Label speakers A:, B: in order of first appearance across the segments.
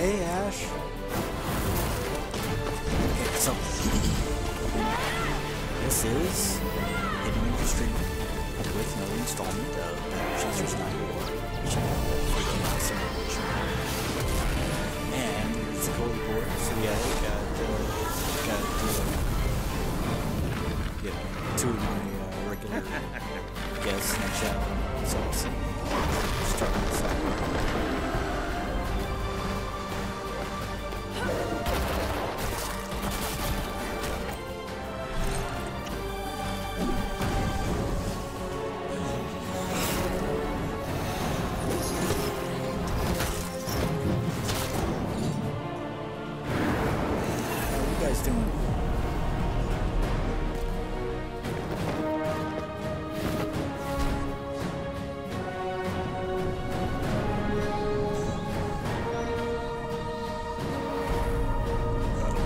A: Hey, Ash. Okay, so this is Hidden Major Stream with another installment of Chasers Nightwar. Freaking awesome. And it's a cold board, so yeah, we got two of my regular guests in the chat. So let's start this out.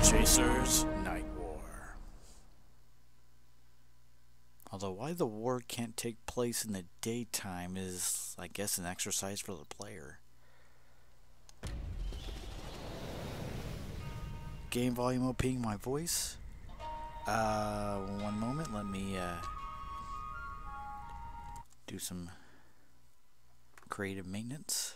A: Chasers Nightwar. Although why the war can't take place in the daytime is, I guess, an exercise for the player. Game volume OPing my voice. One moment, let me do some creative maintenance.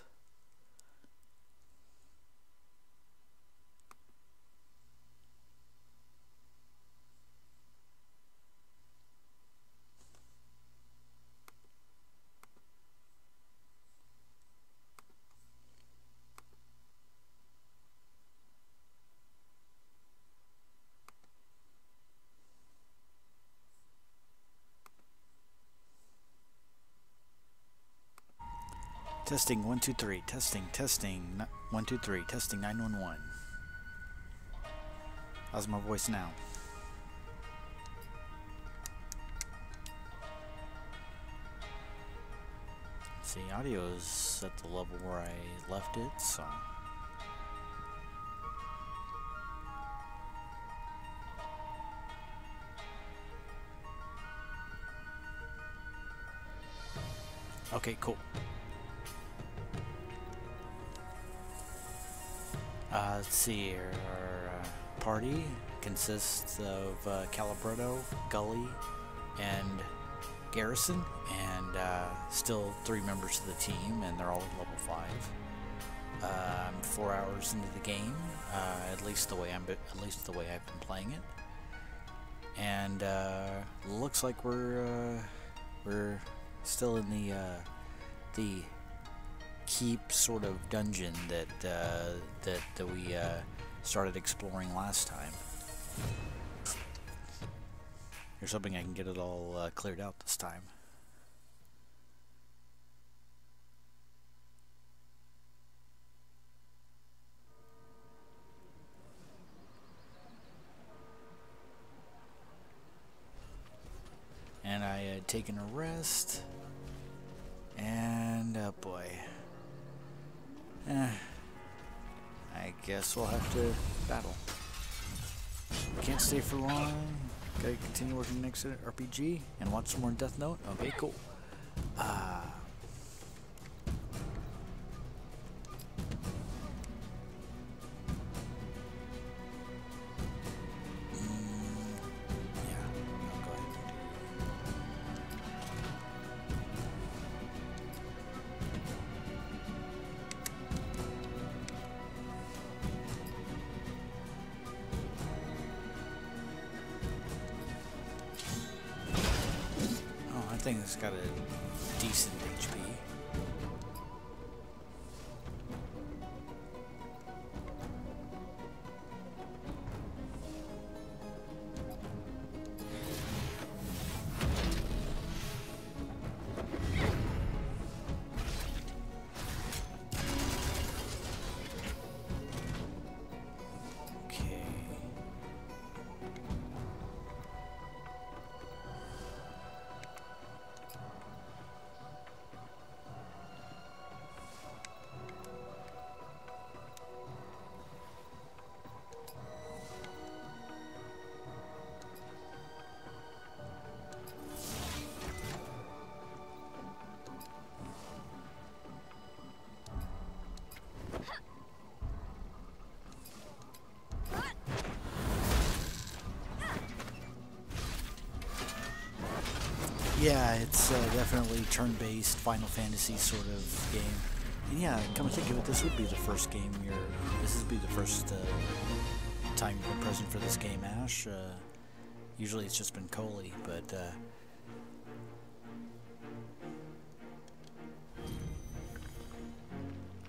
A: Testing 1 2 3. Testing 1 2 3. Testing 911. How's my voice now? See, audio is at the level where I left it, so. Okay, cool. Let's see here. Our party consists of Calibretto, Gully, and Garrison, and still 3 members of the team, and they're all at level 5. I'm 4 hours into the game, at least the way I've been playing it, and looks like we're still in the keep sort of dungeon that we started exploring last time. Here's hoping I can get it all cleared out this time. And I had taken a rest, and oh boy. I guess we'll have to battle. Can't stay for long. Gotta continue working next RPG and watch some more Death Note. Okay, cool. I think it's got a decent HP. Yeah, it's definitely turn-based Final Fantasy sort of game. And yeah, come to think of it, this would be the first game this would be the first time you've been present for this game, Ash. Usually it's just been Coley, but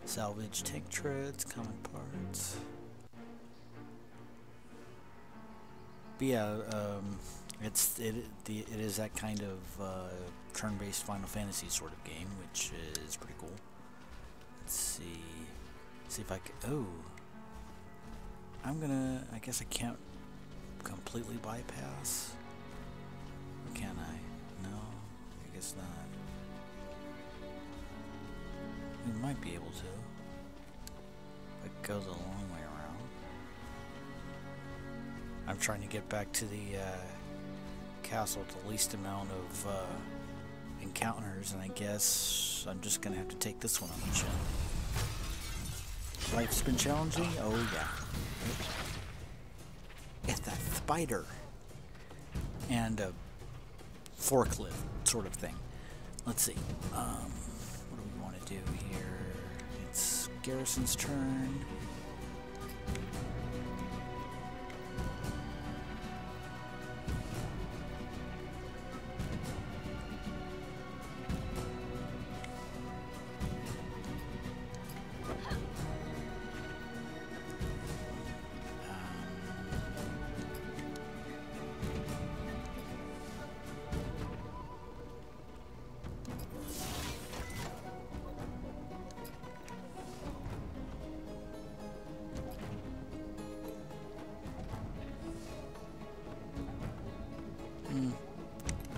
A: salvage tank treads, common parts. But yeah, it is that kind of turn-based Final Fantasy sort of game, which is pretty cool. Let's see if I can. Oh, I guess I can't completely bypass. Or can I? No, I guess not. We might be able to. It goes a long way around. I'm trying to get back to the castle with the least amount of encounters, and I guess I'm just gonna have to take this one on the chin. Life's been challenging? Oh yeah. It's that spider and a forklift sort of thing. Let's see. What do we want to do here? It's Garrison's turn.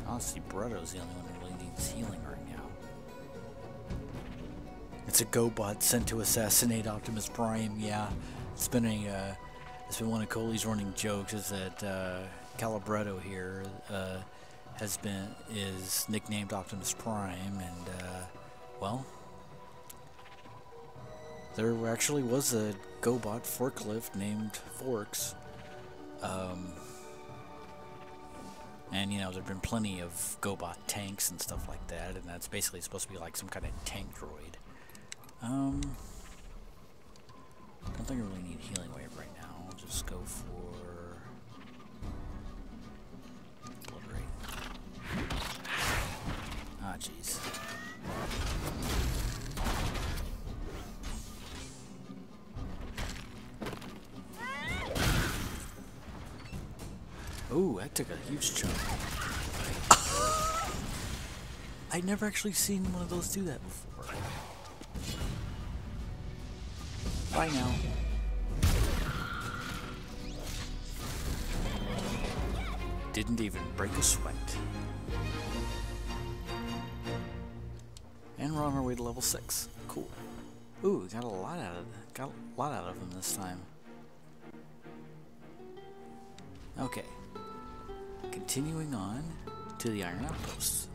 A: Honestly, Brutto's the only one who really needs healing right now. It's a GoBot sent to assassinate Optimus Prime. Yeah, it's been one of Coley's running jokes is that Calibretto here is nicknamed Optimus Prime, and well, there actually was a GoBot forklift named Forks. And, you know, there have been plenty of GoBot tanks and stuff like that, and that's basically supposed to be like some kind of tank droid. I don't think I really need Healing Wave right now. I'll just go for Obliterate. Ah, jeez. Ooh, that took a huge chunk. I'd never actually seen one of those do that before. Bye now. Didn't even break a sweat. And we're on our way to level 6. Cool. Ooh, got a lot out of him this time. Okay. Continuing on to the Iron Outposts.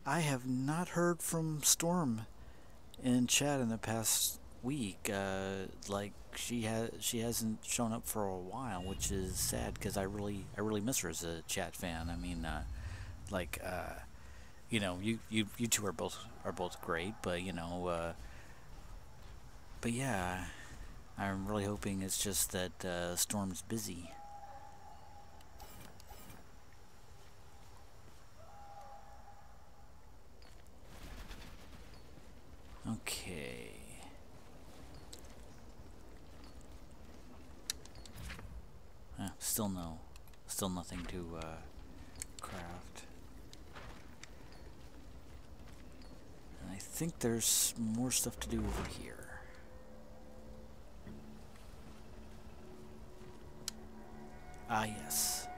A: I have not heard from Storm in chat in the past week. Like she hasn't shown up for a while, which is sad because I really miss her as a chat fan. I mean, you know, you two are both great, but you know, but yeah. I'm really hoping it's just that Storm's busy. Okay. Still nothing to craft. And I think there's more stuff to do over here. Ah, yes.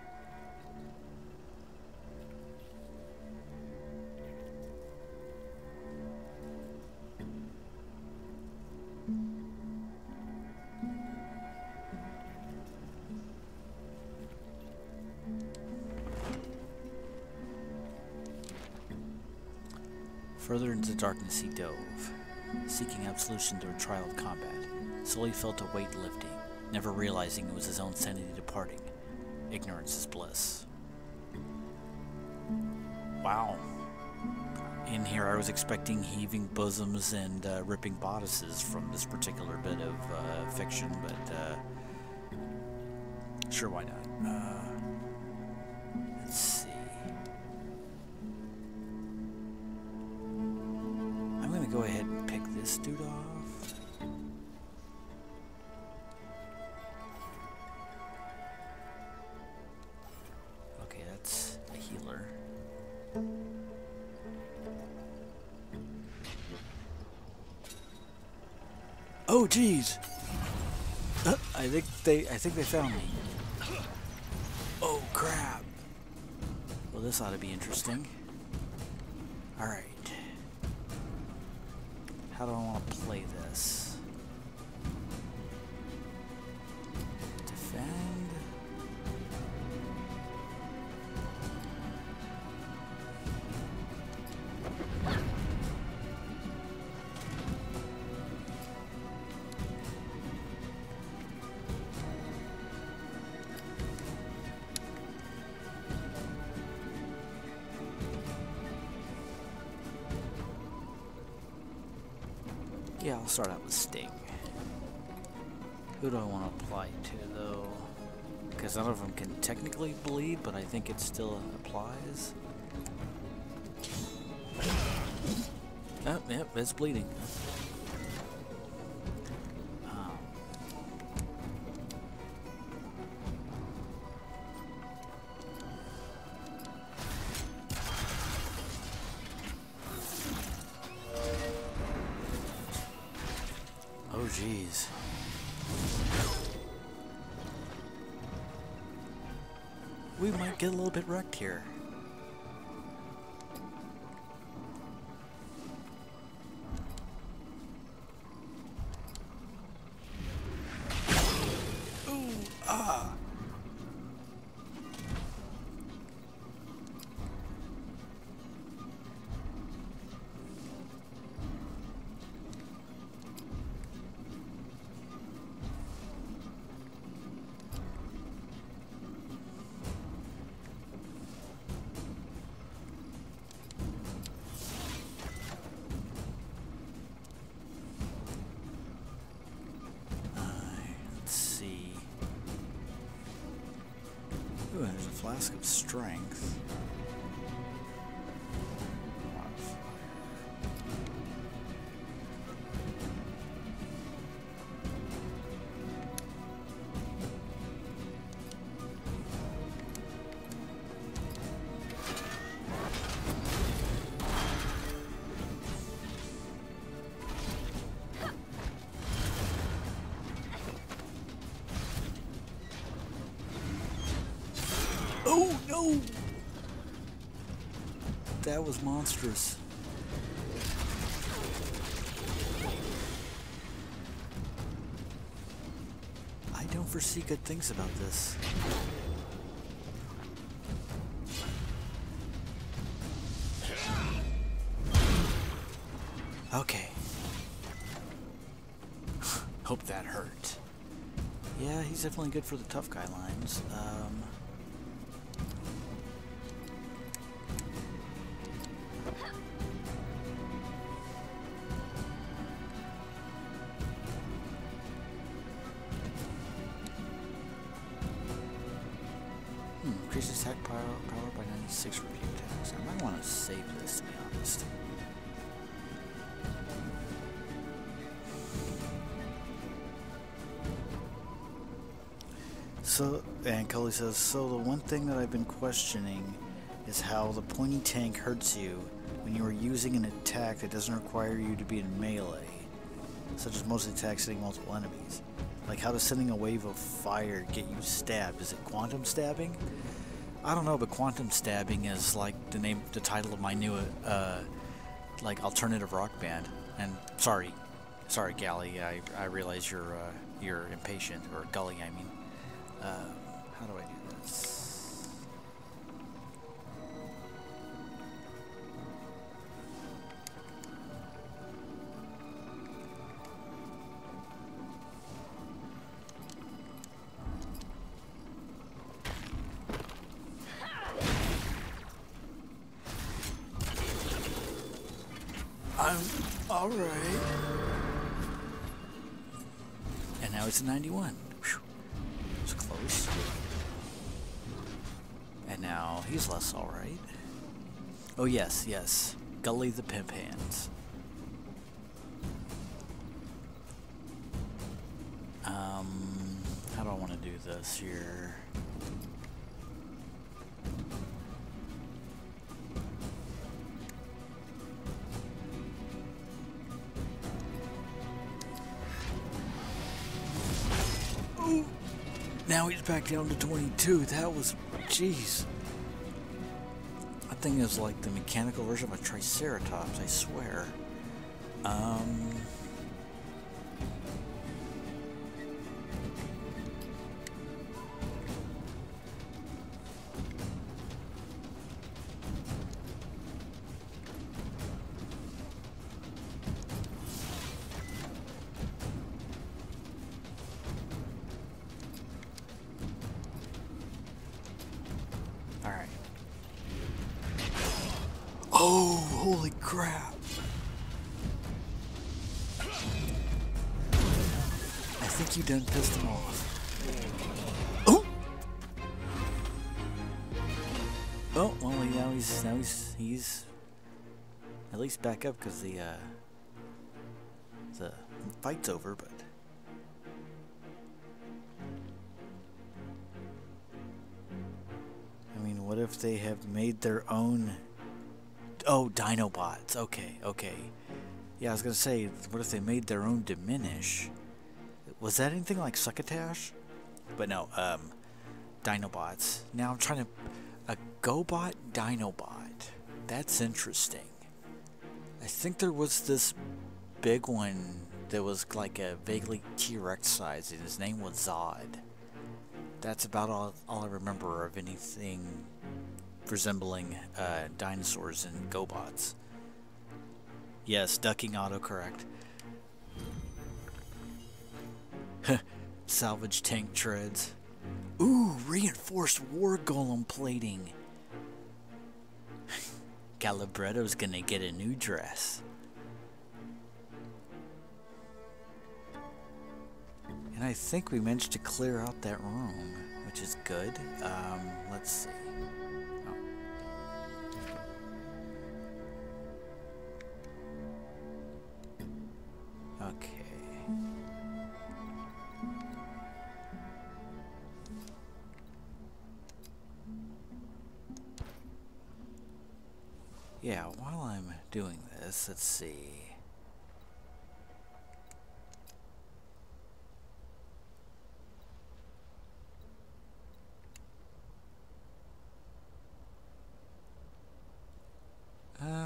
A: Further into darkness he dove, seeking absolution through a trial of combat. Slowly felt a weight lifting. never realizing it was his own sanity departing. Ignorance is bliss. Wow. In here, I was expecting heaving bosoms and ripping bodices from this particular bit of fiction, but sure, why not? Let's see. I'm gonna go ahead and pick this dude off. Okay, that's a healer. Oh, jeez! I think they found me. Oh, crap! Well, this ought to be interesting. All right. How do I want to play this? Defend. Yeah, I'll start out with Sting. Who do I want to apply to, though? Because none of them can technically bleed, but I think it still applies. Oh, yep, it's bleeding. Oh, jeez. We might get a little bit wrecked here. Ooh, ah. Ooh, there's a flask of strength. Oh no! That was monstrous. I don't foresee good things about this. Okay. Hope that hurt. Yeah, he's definitely good for the tough guy lines. Increases attack power by 96 repeat attacks. I might want to save this, to be honest. So, and Cully says, so the one thing that I've been questioning is how the pointy tank hurts you when you are using an attack that doesn't require you to be in melee, such as most attacks hitting multiple enemies. Like, how does sending a wave of fire get you stabbed? Is it quantum stabbing? I don't know, but quantum stabbing is like the title of my new, like, alternative rock band. And sorry, Gally, I realize you're impatient, or Gully, I mean. How do I do this? I'm alright. And now it's a 91. Whew. It's close. And now he's less alright. Oh yes, yes. Gully the Pimp Hands. How do I want to do this here? Ooh. Now he's back down to 22. That was, jeez. That thing is like the mechanical version of a Triceratops, I swear. Alright. Oh, holy crap. I think you done pissed him off. Oh! Oh, well, now he's at least back up because the fight's over, but I mean, what if they have made their own? Oh, Dinobots. Okay, okay. Yeah, I was gonna say, what if they made their own Diminish? Was that anything like Succotash? But no, Dinobots. Now I'm trying to... A GoBot Dinobot. That's interesting. I think there was this big one that was like a vaguely T-Rex size, and his name was Zod. That's about all I remember of anything resembling dinosaurs and GoBots. Yes, ducking autocorrect. Salvage tank treads. Ooh, reinforced war golem plating. Calibretto's gonna get a new dress. And I think we managed to clear out that room, which is good. Let's see. Oh. Okay. Yeah, while I'm doing this, let's see.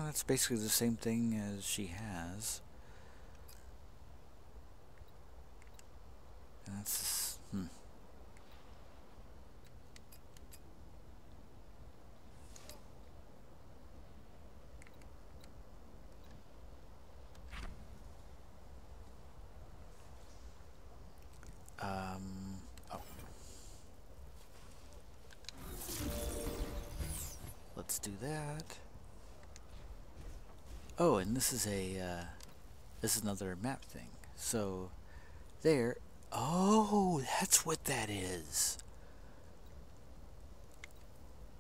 A: It's basically the same thing as she has. And that's... Oh. Let's do that. Oh, and this is another map thing. So, there. Oh, that's what that is.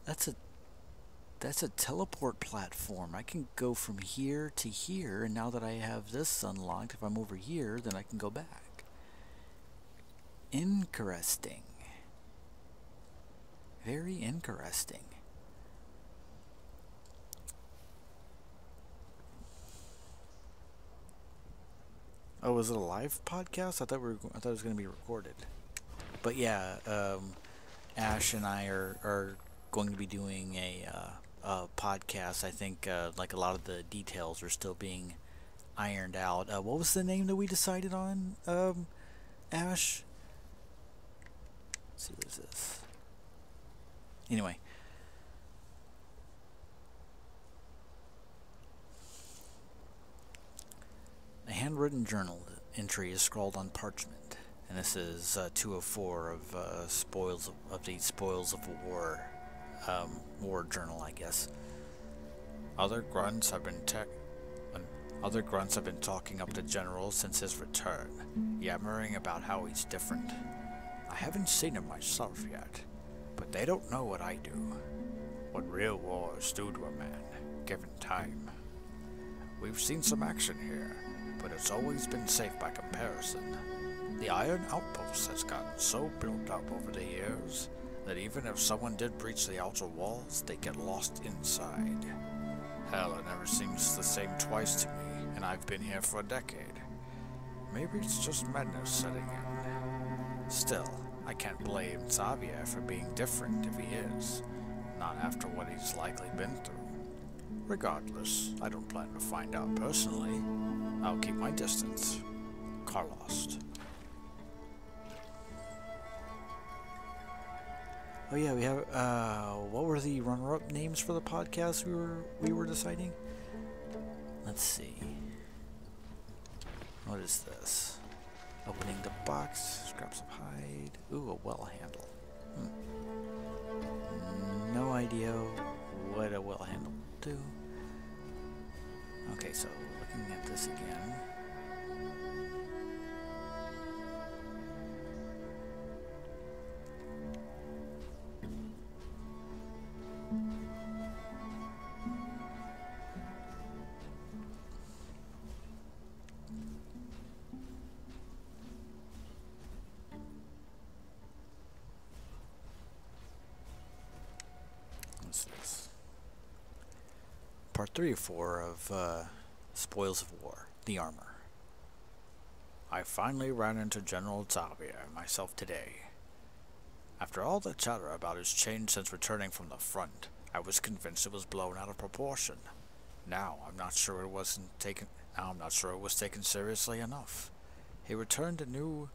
A: That's a teleport platform. I can go from here to here, and now that I have this unlocked, if I'm over here, then I can go back. Interesting. Very interesting. Oh, was it a live podcast? I thought it was going to be recorded. But yeah, Ash and I are going to be doing a podcast. I think like a lot of the details are still being ironed out. What was the name that we decided on, Ash? Let's see, what is this? Anyway. A handwritten journal entry is scrawled on parchment, and this is 204 of spoils of the spoils of war, war journal, I guess. Other grunts have been Other grunts have been talking up the general since his return, yammering about how he's different. I haven't seen him myself yet, but they don't know what I do. What real wars do to a man, given time. We've seen some action here, but it's always been safe by comparison. The Iron Outpost has gotten so built up over the years that even if someone did breach the outer walls, they get lost inside. Hell, it never seems the same twice to me, and I've been here for a decade. Maybe it's just madness setting in. Still, I can't blame Xavier for being different if he is, not after what he's likely been through. Regardless, I don't plan to find out personally. I'll keep my distance. Carlos. Oh yeah, we have, what were the runner-up names for the podcast we were deciding? Let's see. What is this? Opening the box, scraps of hide. Ooh, a well handle. No idea what a well handle will do. Okay, so looking at this again. What's this? Part 3 or 4 of Spoils of War, the armor. I finally ran into General Xavier myself today. After all the chatter about his change since returning from the front, I was convinced it was blown out of proportion. Now I'm not sure it was taken seriously enough. He returned a new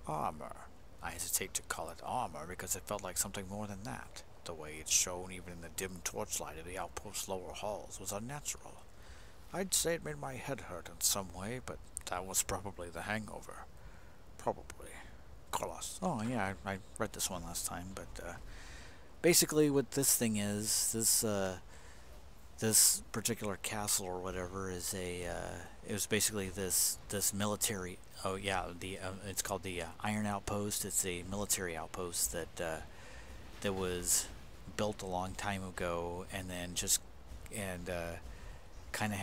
A: armor. I hesitate to call it armor because it felt like something more than that. The way it's shown even in the dim torchlight of the outpost's lower halls was unnatural. I'd say it made my head hurt in some way, but that was probably the hangover. Probably. Carlos. Oh yeah, I read this one last time, but basically what this thing is, this particular castle or whatever is it was basically this military. Oh yeah, it's called the Iron Outpost. It's a military outpost that was built a long time ago, and then kind of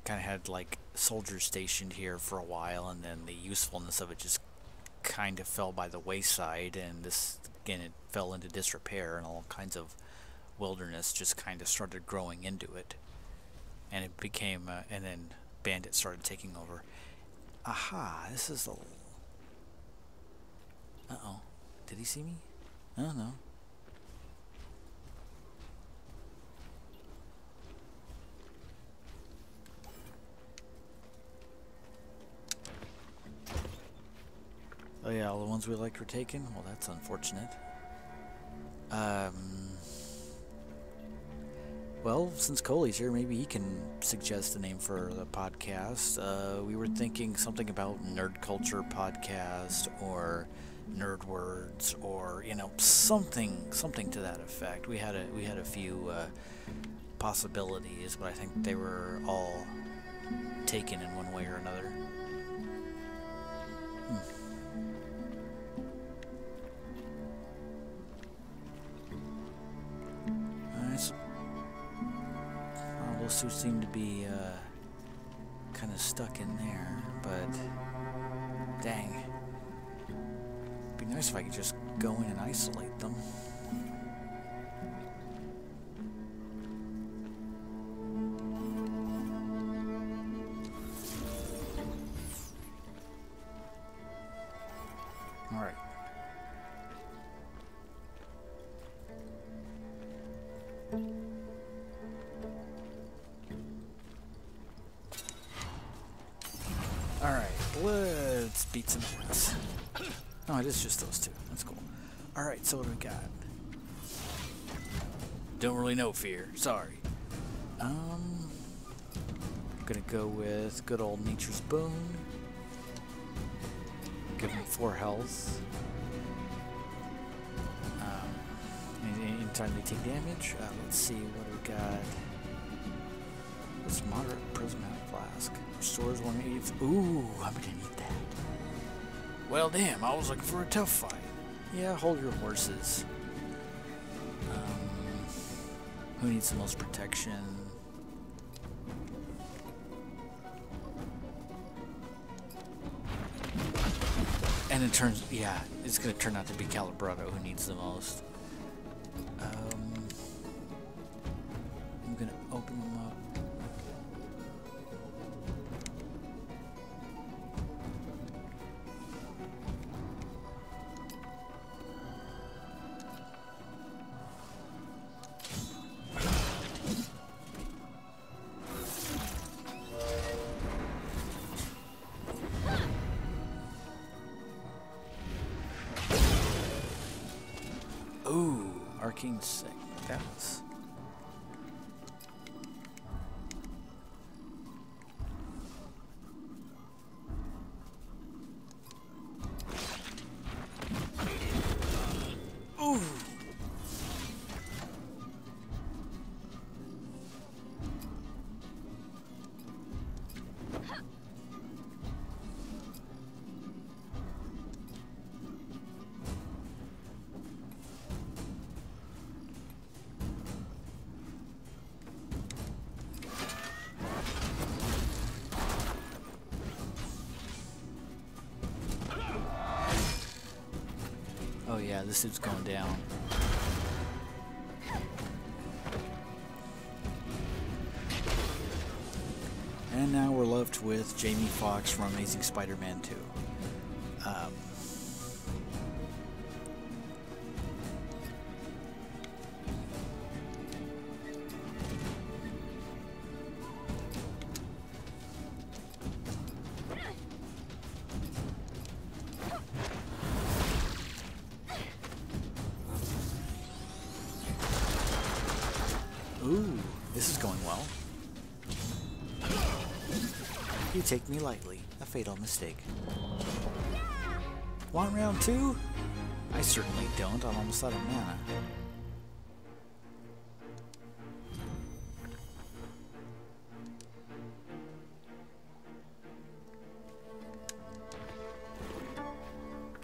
A: had like soldiers stationed here for a while, and then the usefulness of it just kind of fell by the wayside, and it fell into disrepair, and all kinds of wilderness just kind of started growing into it, and it became and then bandits started taking over. Aha, this is the... Uh-oh. Did he see me? I don't know. Oh yeah, all the ones we liked were taken? Well, that's unfortunate. Well, since Coley's here, maybe he can suggest a name for the podcast. We were thinking something about nerd culture podcast, or nerd words, or something to that effect. We had a few possibilities, but I think they were all taken in one way or another. Those two seem to be kind of stuck in there, but dang, it'd be nice if I could just go in and isolate them. All right. Alright, let's beat some ass. Oh, it is just those two. That's cool. Alright, so what do we got? Don't really know, Fear. Sorry. Gonna go with good old Nature's Boon. Give him 4 health. Anytime they take damage. Let's see what we got. Let's moderate restores 180. Ooh, I'm gonna need that. Well, damn, I was looking for a tough fight. Yeah, hold your horses. Who needs the most protection? And it turns, yeah, it's gonna turn out to be Calabrado who needs the most. I'm gonna open them up. Ooh, Arcane Sick. That was. Ooh. Oh yeah, this dude's going down. And now we're left with Jamie Foxx from Amazing Spider-Man 2. Ooh, this is going well. You take me lightly. A fatal mistake. Want round 2? I certainly don't. I'm almost out of mana.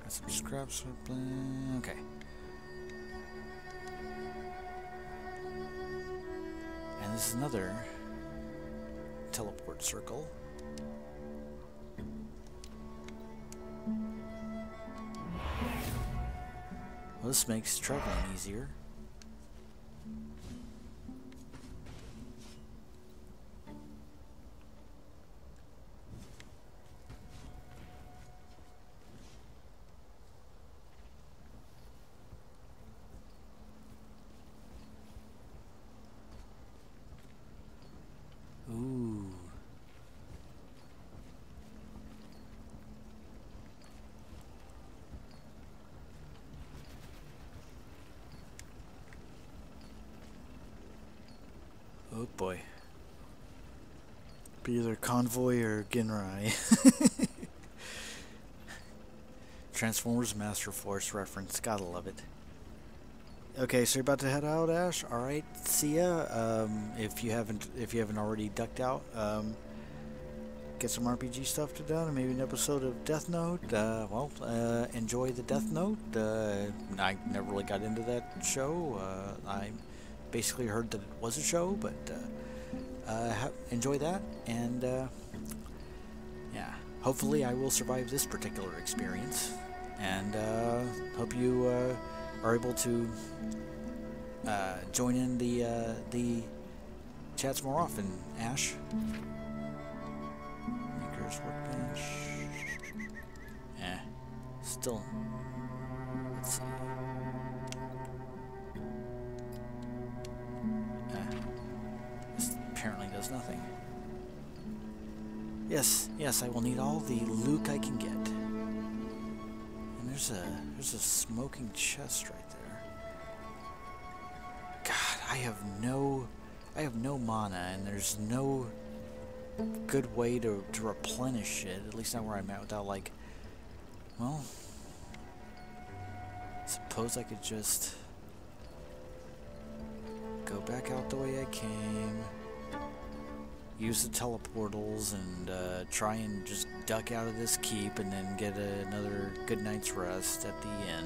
A: Got some scraps. Okay. And this is another teleport circle. Well, this makes traveling easier. Ooh. Oh boy. Be either Convoy or Ginrai. Transformers Master Force reference. Gotta love it. Okay, so you're about to head out, Ash. All right, see ya. If you haven't already ducked out, get some RPG stuff to done, and maybe an episode of Death Note. Enjoy the Death Note. I never really got into that show. I basically heard that it was a show, but enjoy that, and yeah, hopefully I will survive this particular experience, and hope you are able to join in the chats more often, Ash. Maker's Workbench. Still. Let's see. This apparently does nothing. Yes, I will need all the loot I can get. And there's a smoking chest right there. God, I have no mana, and there's no good way to replenish it, at least not where I'm at, without, like, well, suppose I could just go back out the way I came, use the teleportals and try and just duck out of this keep and then get another good night's rest at the inn.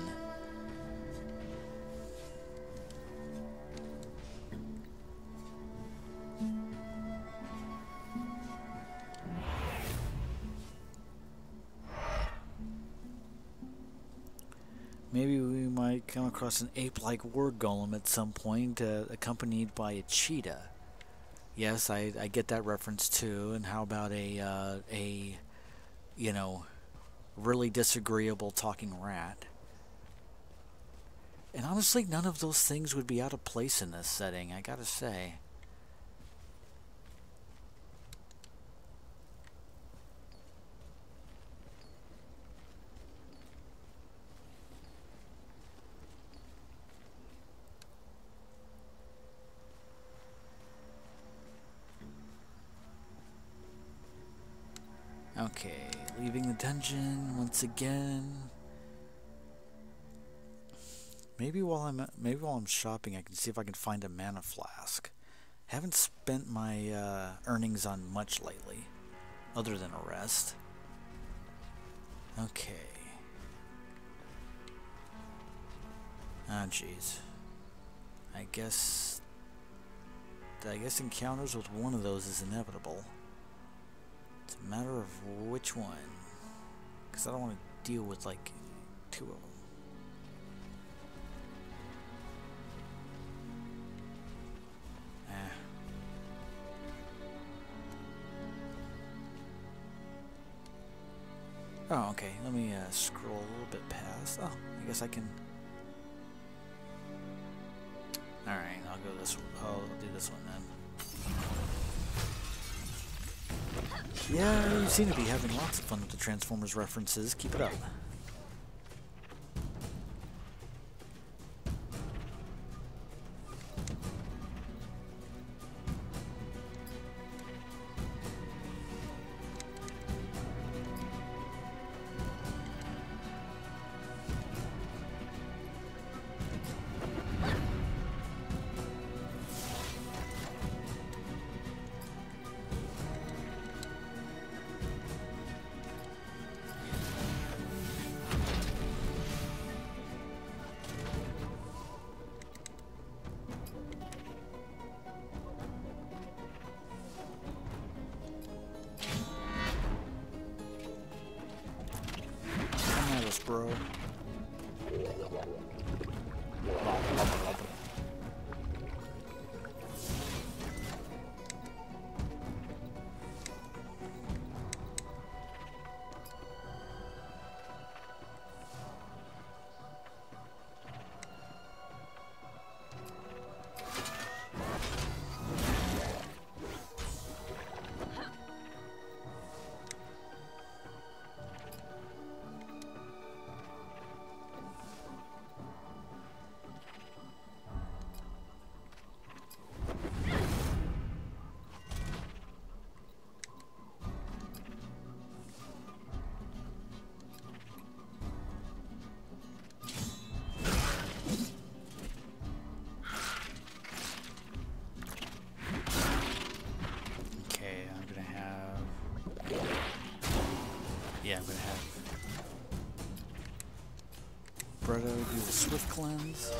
A: Maybe we might come across an ape-like word golem at some point, accompanied by a cheetah. Yes, I get that reference too. And how about a you know, really disagreeable talking rat? And honestly, none of those things would be out of place in this setting, I gotta say. Okay, leaving the dungeon once again. Maybe while I'm shopping, I can see if I can find a mana flask. Haven't spent my earnings on much lately, other than a rest. Okay. Ah, jeez. I guess encounters with one of those is inevitable. It's a matter of which one, because I don't want to deal with like two of them. Oh, okay. Let me scroll a little bit past. Oh, I guess I can. All right, I'll go this one. I'll do this one then. Yeah, you seem to be having lots of fun with the Transformers references. Keep it up. Bro. Yeah, I'm gonna have Bredo do the Swift Cleanse.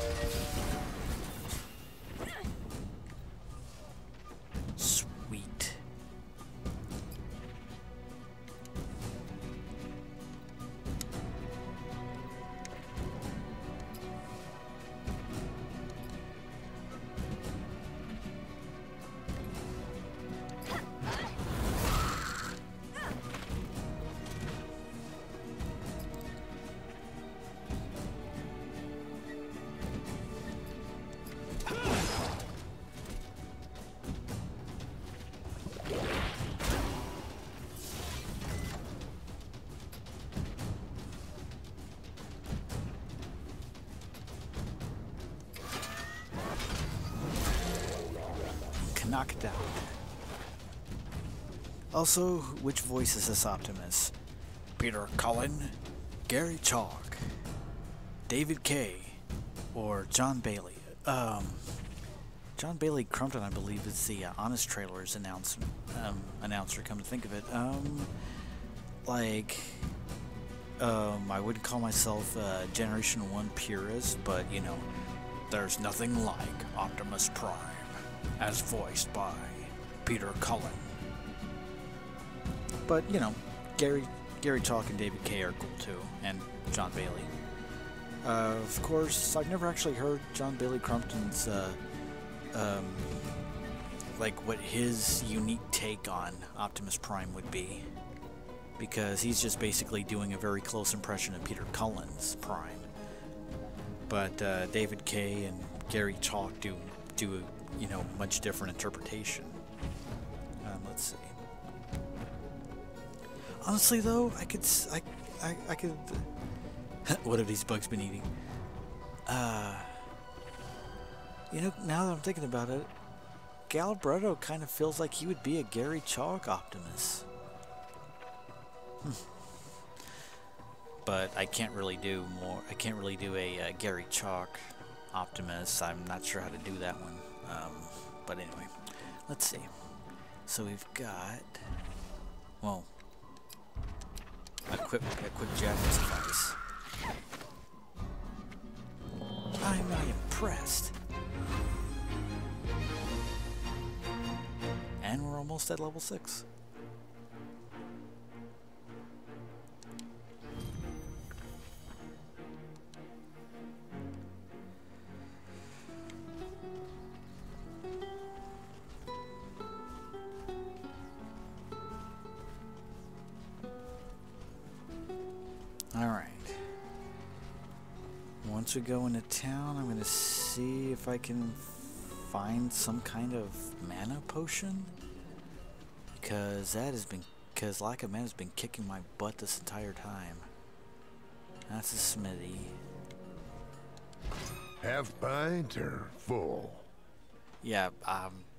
A: Sweet. Knocked out. Also, which voice is this Optimus? Peter Cullen, Gary Chalk, David Kay, or John Bailey? John John Bailey Crumpton, I believe, is the Honest Trailers announcer, come to think of it. I wouldn't call myself a Generation 1 purist, but, you know, there's nothing like Optimus Prime, as voiced by Peter Cullen. But, you know, Gary Chalk and David Kay are cool too, and John Bailey. Of course, I've never actually heard John Bailey Crumpton's, what his unique take on Optimus Prime would be. Because he's just basically doing a very close impression of Peter Cullen's Prime. But David Kay and Gary Chalk do a, you know, much different interpretation. Let's see. Honestly, though, I could. What have these bugs been eating? You know, now that I'm thinking about it, Galbretto kind of feels like he would be a Gary Chalk Optimus. But I can't really do more. I can't really do a Gary Chalk Optimus. I'm not sure how to do that one. But anyway, let's see. So we've got, well, a quick jab will suffice. I'm not impressed. And we're almost at level 6. Alright. Once we go into town, I'm going to see if I can find some kind of mana potion. Because lack of mana has been kicking my butt this entire time. That's a smithy.
B: Half pint or full?
A: Yeah,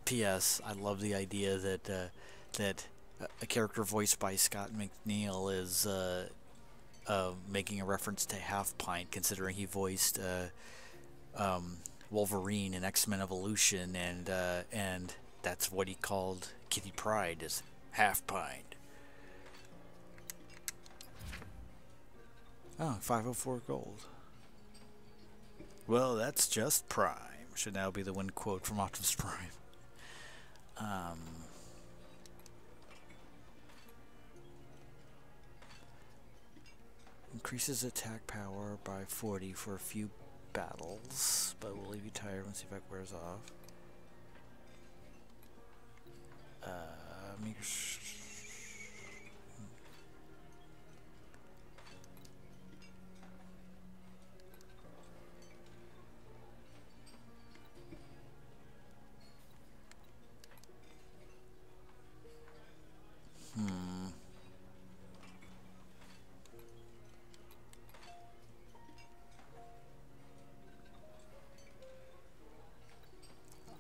A: P.S. I love the idea that a character voiced by Scott McNeil is making a reference to Half Pint, considering he voiced Wolverine in X-Men Evolution, and that's what he called Kitty Pryde, is Half Pint. Oh, 504 gold. Well, that's just Prime. Should now be the one quote from Optimus Prime. Increases attack power by 40 for a few battles, but will leave you tired once the effect wears off.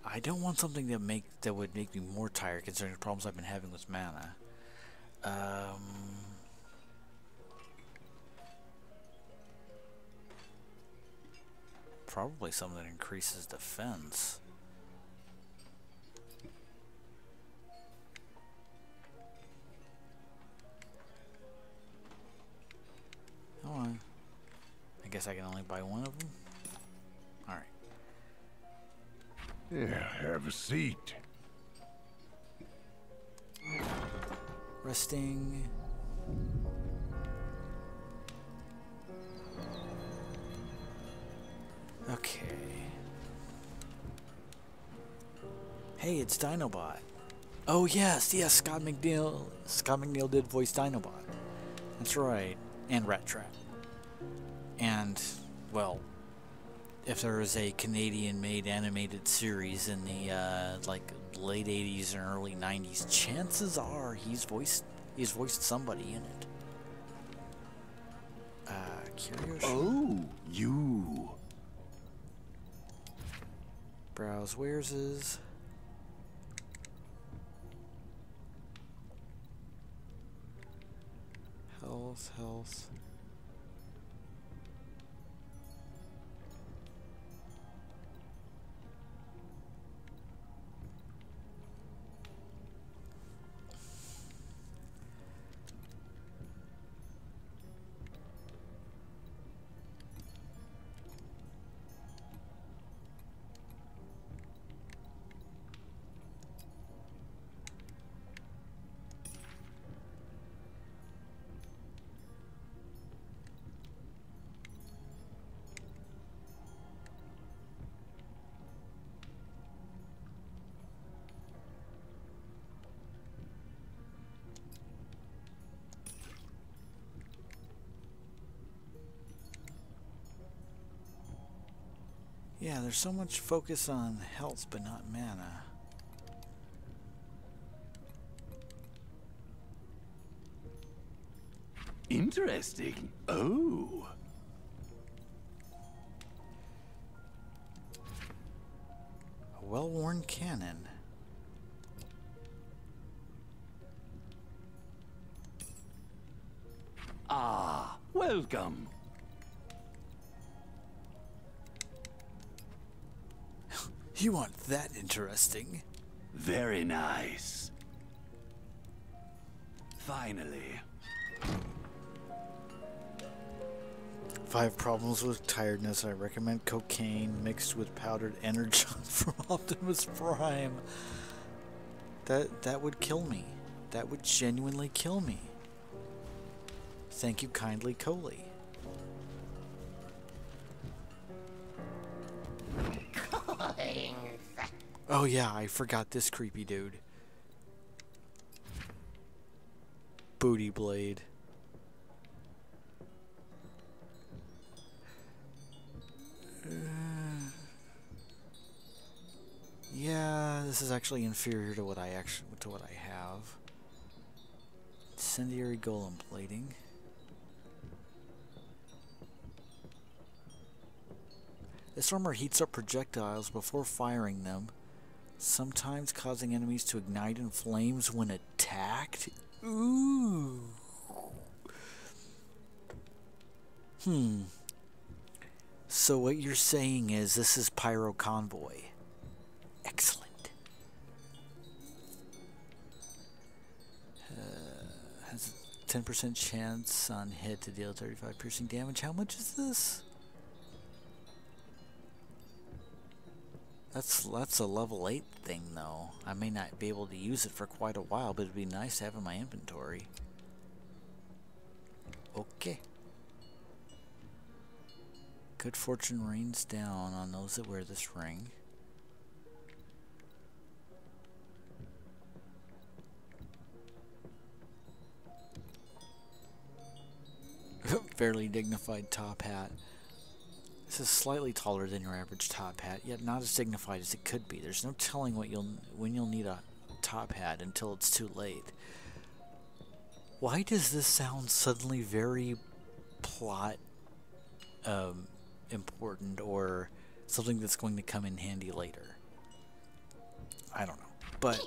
A: I don't want something that would make me more tired, considering the problems I've been having with mana. Probably something that increases defense. Hold on. I guess I can only buy one of them. All right.
B: Yeah, have a seat.
A: Resting. Okay. Hey, it's Dinobot. Oh yes, Scott McNeil. Scott McNeil did voice Dinobot. That's right, and Rat Trap. And, well, if there is a Canadian-made animated series in the late 80s and early 90s, chances are he's voiced somebody in it. Curious.
B: Oh, you.
A: Browse wares. Health. Yeah, there's so much focus on health, but not mana.
B: Interesting. Oh.
A: A well-worn cannon.
B: Ah, welcome.
A: You aren't that interesting.
B: Very nice. Finally.
A: 5 problems with tiredness. I recommend cocaine mixed with powdered energon from Optimus Prime. That would kill me. That would genuinely kill me. Thank you kindly, Coley. Oh yeah, I forgot this creepy dude. Booty Blade. Yeah, this is actually inferior to what I have. Incendiary golem plating. This armor heats up projectiles before firing them, sometimes causing enemies to ignite in flames when attacked. Ooh. So what you're saying is this is Pyro Convoy. Excellent. Has a 10% chance on hit to deal 35 piercing damage. How much is this? That's a level 8 thing, though. I may not be able to use it for quite a while, but it'd be nice to have in my inventory. Okay. Good fortune rains down on those that wear this ring. Fairly dignified top hat. This is slightly taller than your average top hat, yet not as dignified as it could be. There's no telling when you'll need a top hat until it's too late. Why does this sound suddenly very plot important, or something that's going to come in handy later? I don't know, but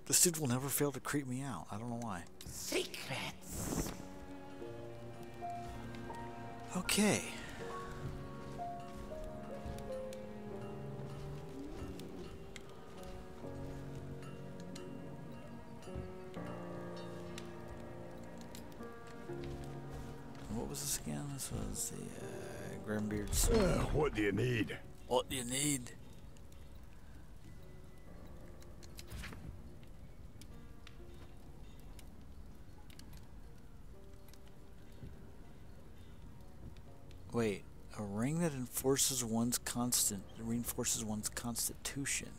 A: this dude will never fail to creep me out. I don't know why.
C: Secrets.
A: Okay. What was this again? This was the Grimbeard Sword.
B: What do you need?
A: What do you need? Wait, a ring that reinforces one's constitution.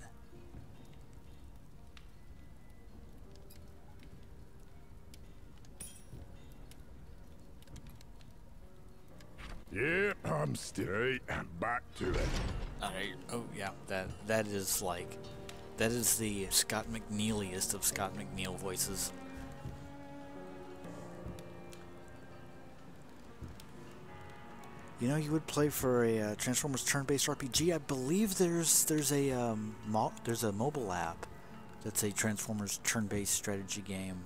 B: Yep, I'm straight. Back to it.
A: Oh yeah, that is like, that is the Scott McNeiliest of Scott McNeil voices. You know, you would play for a Transformers turn-based RPG. I believe there's a mobile app that's a Transformers turn-based strategy game.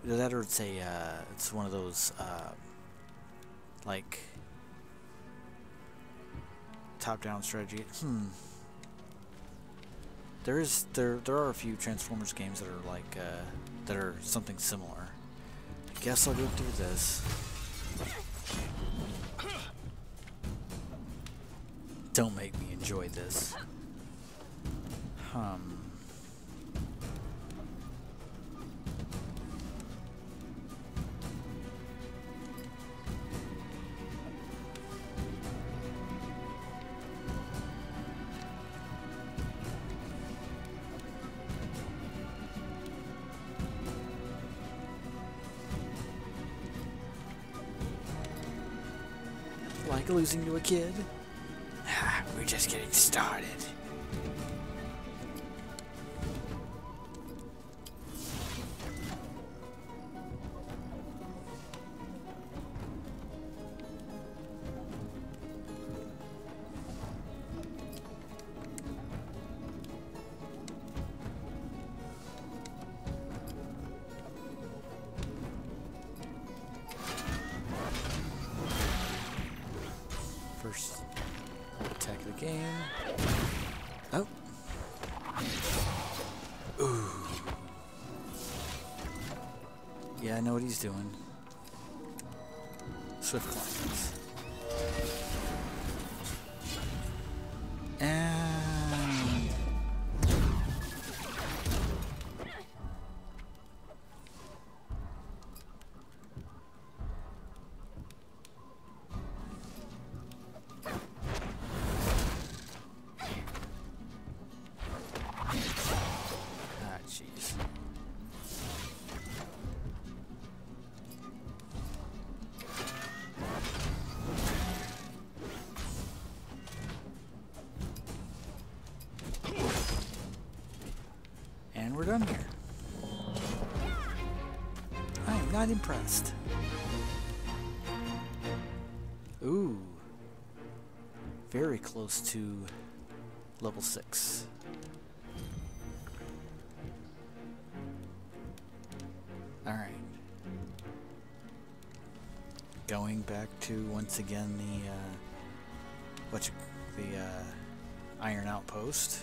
A: Either that, or it's one of those like top-down strategy. There are a few Transformers games that are like that are something similar. I guess I'll go do this. Don't make me enjoy this. Like losing to a kid. just getting started. First attack of the game. Oh. Ooh. Yeah, I know what he's doing. Swift climbs. And jeez. And we're done here. I am not impressed. Ooh. Very close to level 6. Alright. Going back to, once again, the Iron Outpost.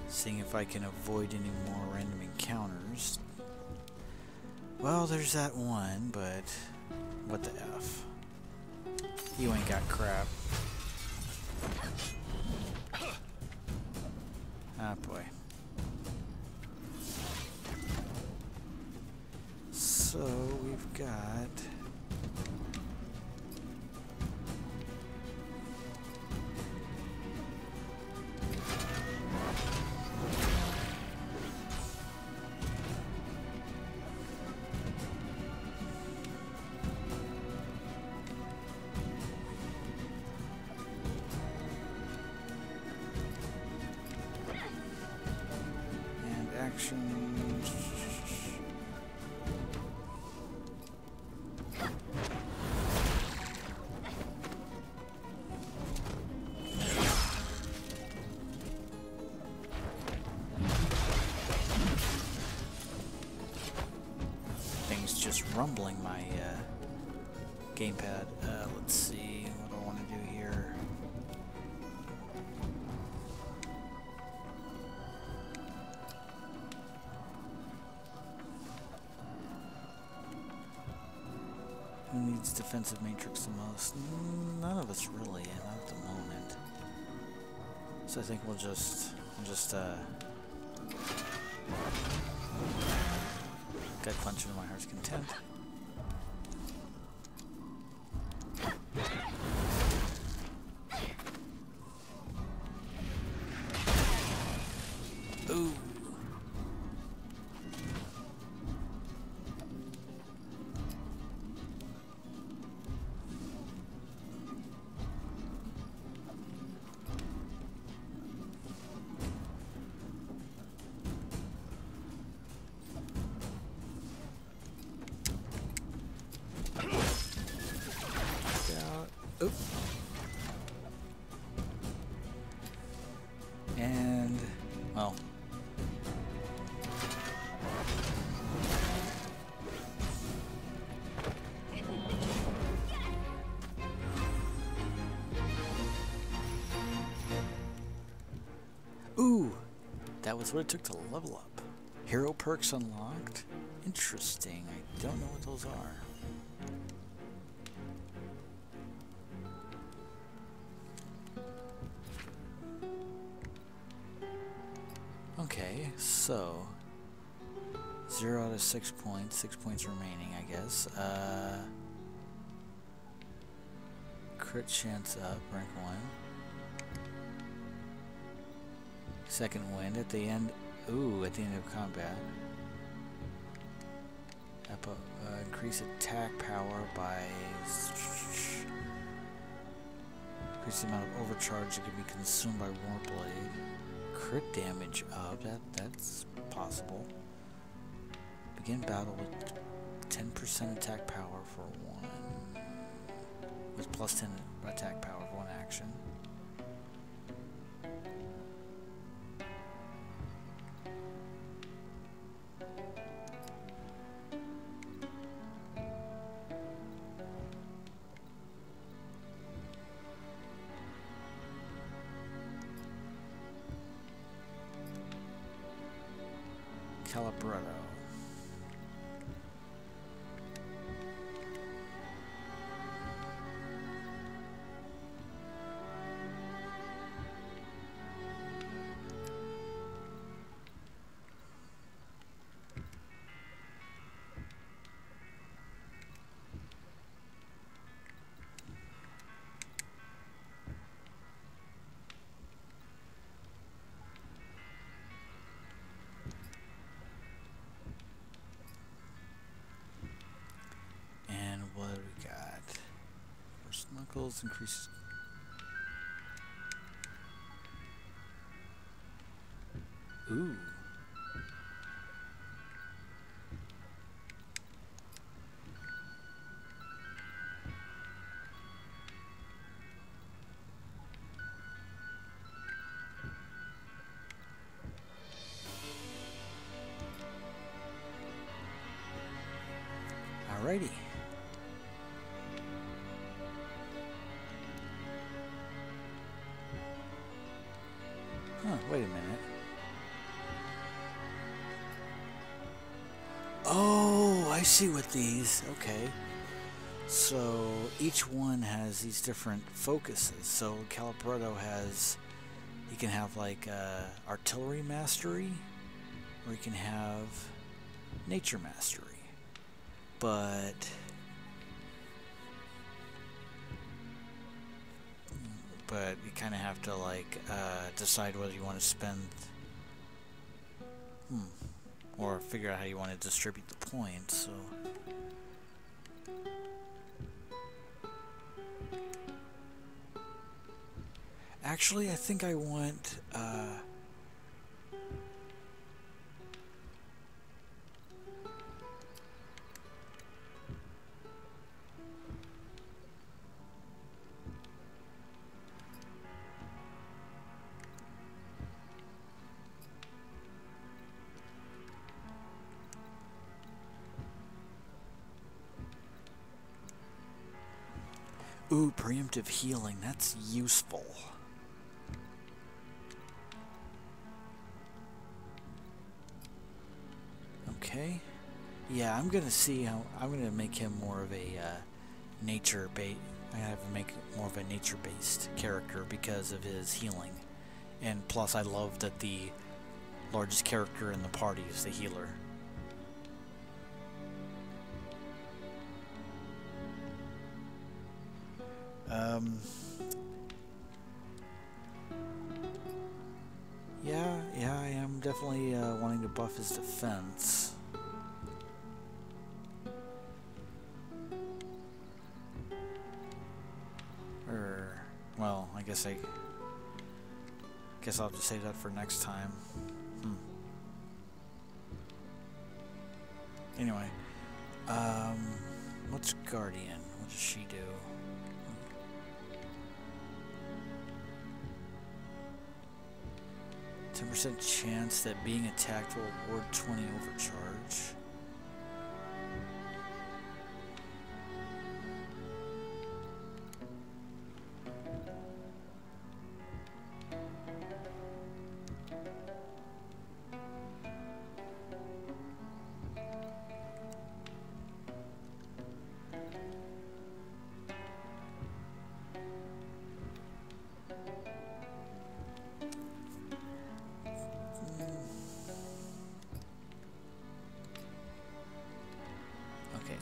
A: Seeing if I can avoid any more random encounters. Well, there's that one, but what the F? You ain't got crap. Ah, boy. So, we've got... actions. Things just rumbling my gamepad. Let's see what I want to do here. Who needs defensive matrix the most? None of us really, not at the moment. So I think we'll just gut punch into my heart's content. Ooh. Oop. And, well. Ooh, that was what it took to level up. Hero perks unlocked? Interesting. I don't know what those are. Okay, so 0 out of 6 points, 6 points remaining, I guess. Crit chance up, rank 1. Second wind at the end. Ooh, at the end of combat. Increase attack power by Increase the amount of overcharge that can be consumed by Warblade. Crit damage up. That's possible. Begin battle with 10% attack power for 1. With plus 10 attack power for 1 action. Calibretto. Knuckles increases. Ooh. Alrighty. Huh, wait a minute. Oh, I see what these... Okay. So, each one has these different focuses. So, Calibretto has... You can have, like, Artillery Mastery, or you can have Nature Mastery. But... you kind of have to, like, decide whether you want to spend... or figure out how you want to distribute the points, so... Actually, I think I want, ooh, preemptive healing, that's useful. Okay. Yeah, I'm gonna see how I'm gonna make him more of a I have to make more of a nature-based character because of his healing, and plus I love that the largest character in the party is the healer. Yeah, I am definitely wanting to buff his defense. Well, I guess I'll just save that for next time. Anyway, what's Guardian? What does she do? 10% chance that being attacked will award 20 overcharge.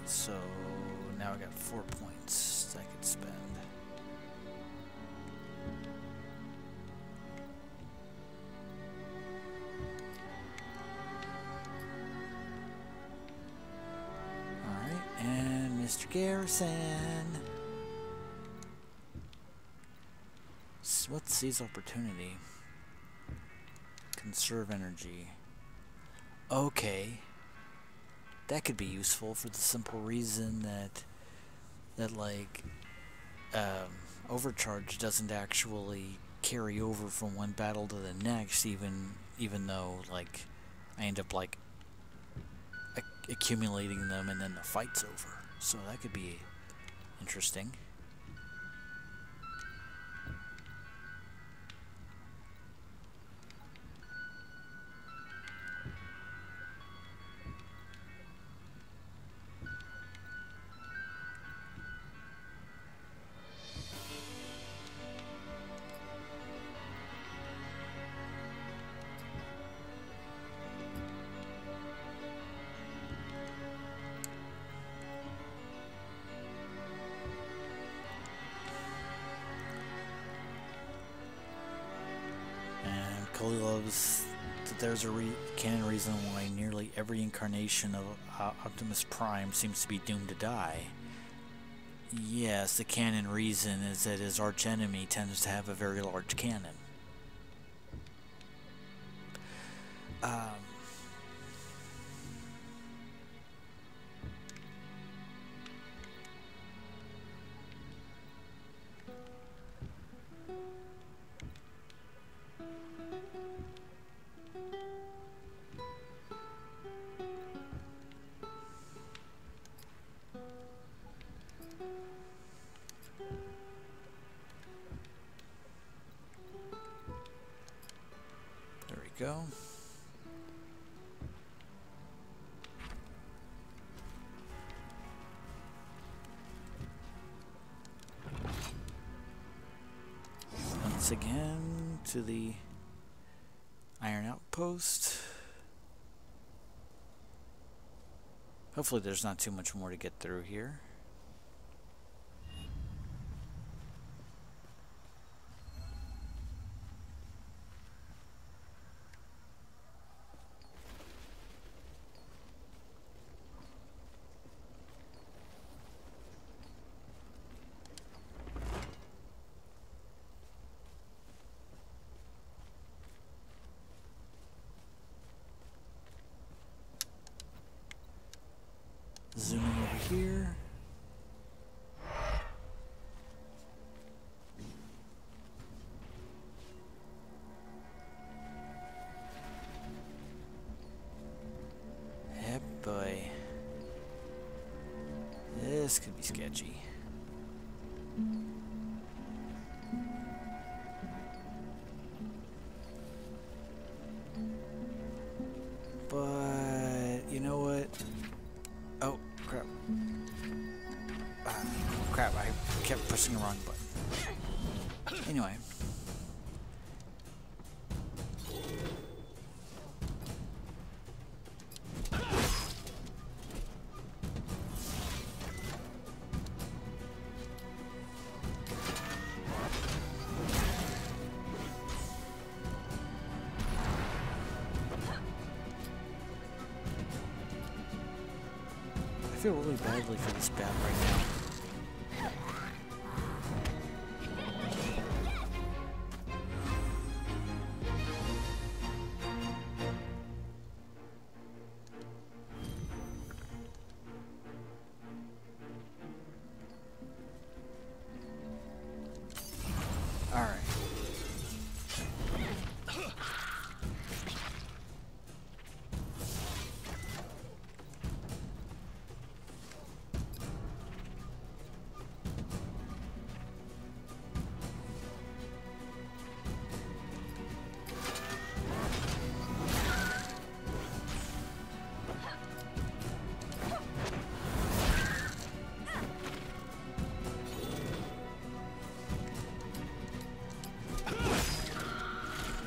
A: So now I got 4 points I could spend. Alright, and Mr. Garrison. Let's seize opportunity. Conserve energy. Okay. That could be useful for the simple reason that like overcharge doesn't actually carry over from one battle to the next, even though like I end up like accumulating them and then the fight's over. So that could be interesting. Cully loves that there's a canon reason why nearly every incarnation of Optimus Prime seems to be doomed to die. Yes, the canon reason is that his archenemy tends to have a very large cannon. Go. Once again to the Iron Outpost. Hopefully there's not too much more to get through here. Zooming over here. Hey boy. This could be sketchy. But you know what? Oh, crap. Crap, I kept pressing the wrong button. Anyway. I feel really badly for this bat right now. All right.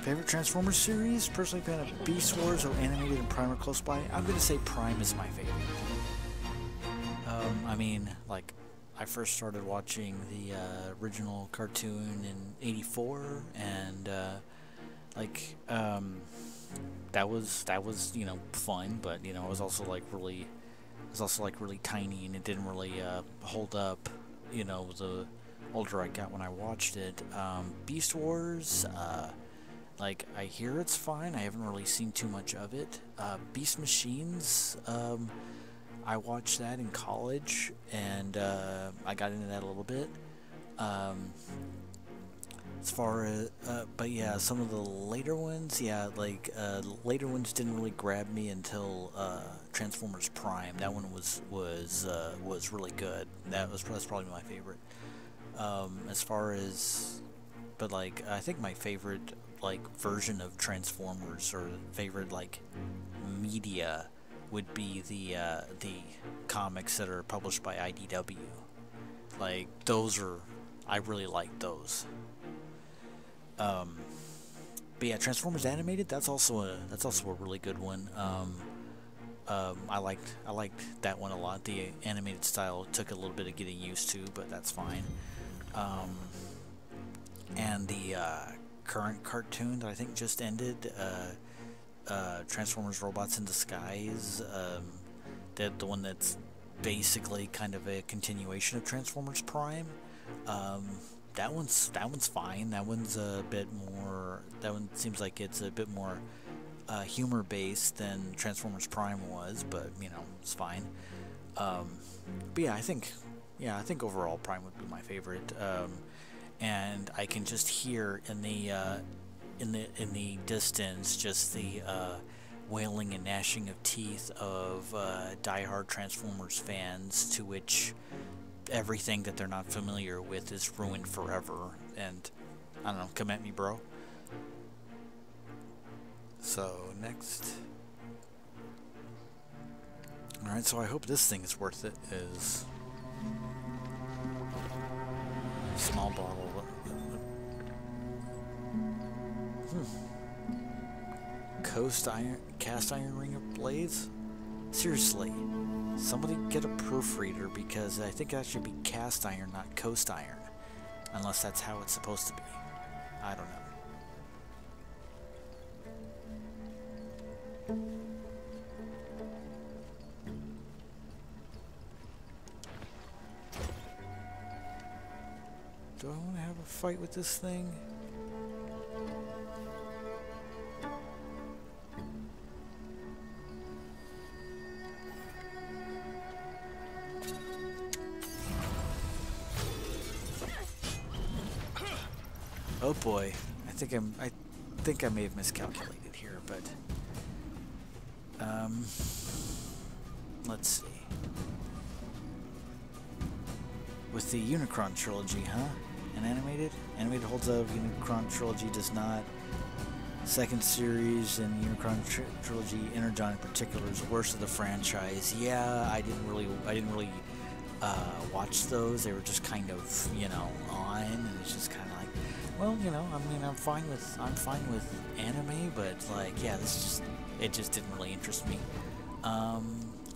A: Favorite Transformers series? Personally, fan of Beast Wars or Animated and Prime are close by. I'm gonna say Prime is my favorite. I mean, like, I first started watching the original cartoon in '84, and that was you know fun, but you know it was also like really tiny, and it didn't really hold up, you know, older I got when I watched it. Beast Wars, like, I hear it's fine. I haven't really seen too much of it. Beast Machines, I watched that in college, and I got into that a little bit. As far as, but yeah, some of the later ones, yeah, like, later ones didn't really grab me until, Transformers Prime. That one was really good. That's probably my favorite. As far as, but like, I think my favorite, like, version of Transformers, or favorite, like, media, would be the comics that are published by IDW. Like, I really like those. But yeah, Transformers Animated, that's also a really good one. I liked that one a lot. The animated style took a little bit of getting used to, but that's fine. And the current cartoon that I think just ended, Transformers Robots in Disguise, the one that's basically kind of a continuation of Transformers Prime. That one's fine. That one's a bit more. That one seems like it's a bit more humor based than Transformers Prime was, but you know, it's fine. But yeah, I think overall Prime would be my favorite. And I can just hear in the distance just the wailing and gnashing of teeth of diehard Transformers fans, to which everything that they're not familiar with is ruined forever. And I don't know, come at me, bro. So next, alright, so I hope this thing is worth it. Is small bottle. Cast iron ring of blades? Seriously, somebody get a proofreader, because I think that should be cast iron, not coast iron. Unless that's how it's supposed to be. I don't know. Do I want to have a fight with this thing? Oh boy, I think I may have miscalculated here, but let's see. With the Unicron trilogy, huh? And animated holds up. Unicron trilogy does not. Second series and Unicron trilogy, Energon in particular, is the worst of the franchise. Yeah, I didn't really watch those. They were just kind of, you know, on, and it's just kind of like, well, you know, I mean, I'm fine with anime, but like, yeah, it just didn't really interest me.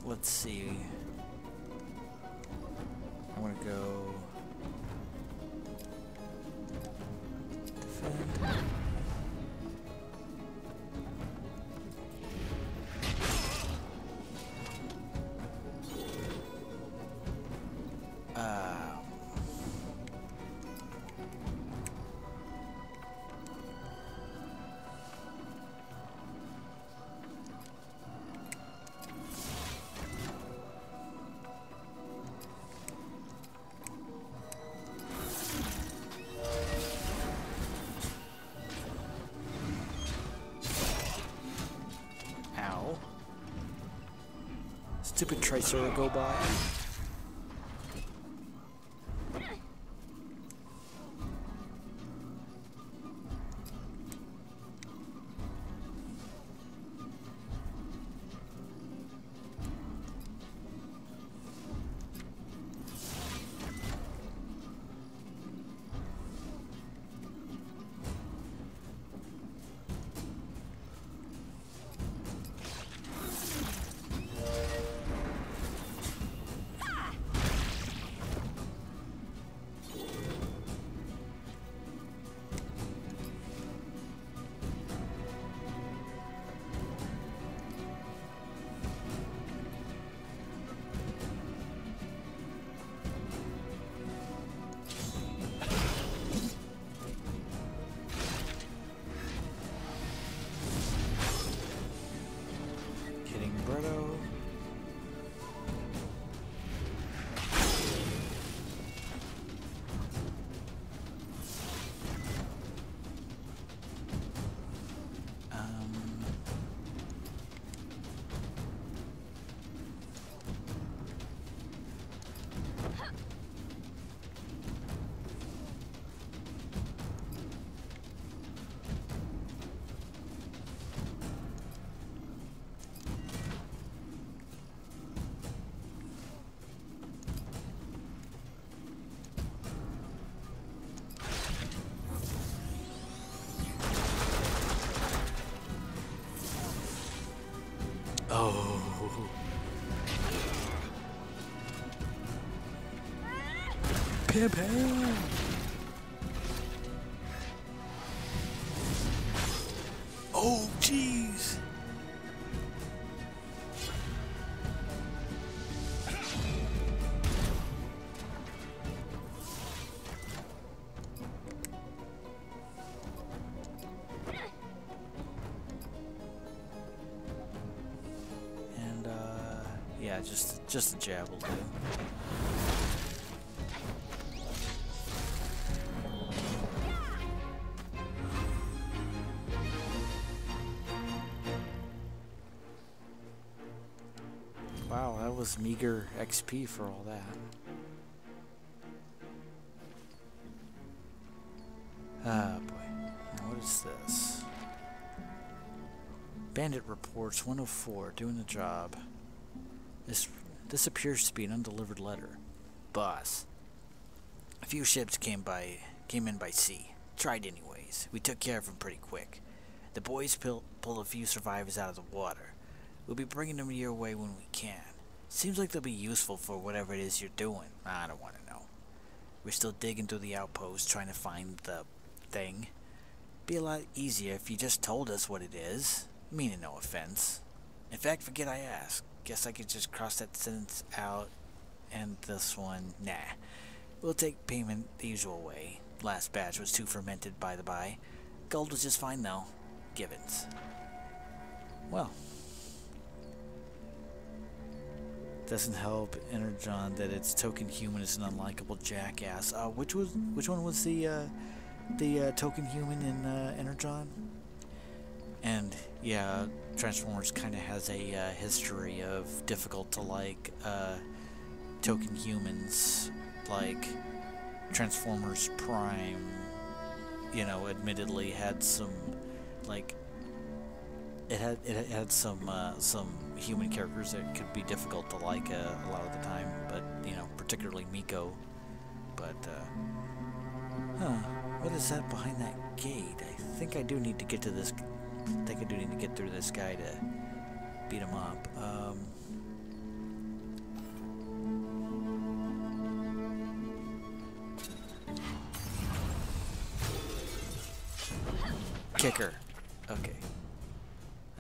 A: Let's see. I want to go defend. Stupid Tricera go by. hitting Brito. Oh. Pip him. Oh, jeez. Yeah, just a jab will do. Wow, that was meager XP for all that. Ah, boy. Now what is this? Bandit reports 104, doing the job. This appears to be an undelivered letter. Boss. A few ships came in by sea. Tried anyways. We took care of them pretty quick. The boys pulled a few survivors out of the water. We'll be bringing them your way when we can. Seems like they'll be useful for whatever it is you're doing. I don't want to know. We're still digging through the outpost trying to find the thing. Be a lot easier if you just told us what it is. Meaning no offense. In fact, forget I asked. Guess I could just cross that sentence out, and this one, nah. We'll take payment the usual way. Last batch was too fermented, by the by. Gold was just fine, though. Givens. Well. Doesn't help Energon that its token human is an unlikable jackass. Which one was the token human in Energon? And yeah, Transformers kind of has a history of difficult to like token humans, like Transformers Prime. You know, admittedly had some like it had some human characters that could be difficult to like a lot of the time, but you know, particularly Miko. But what is that behind that gate? I think I do need to get to this. I think I do need to get through this guy to beat him up. Kicker. Okay.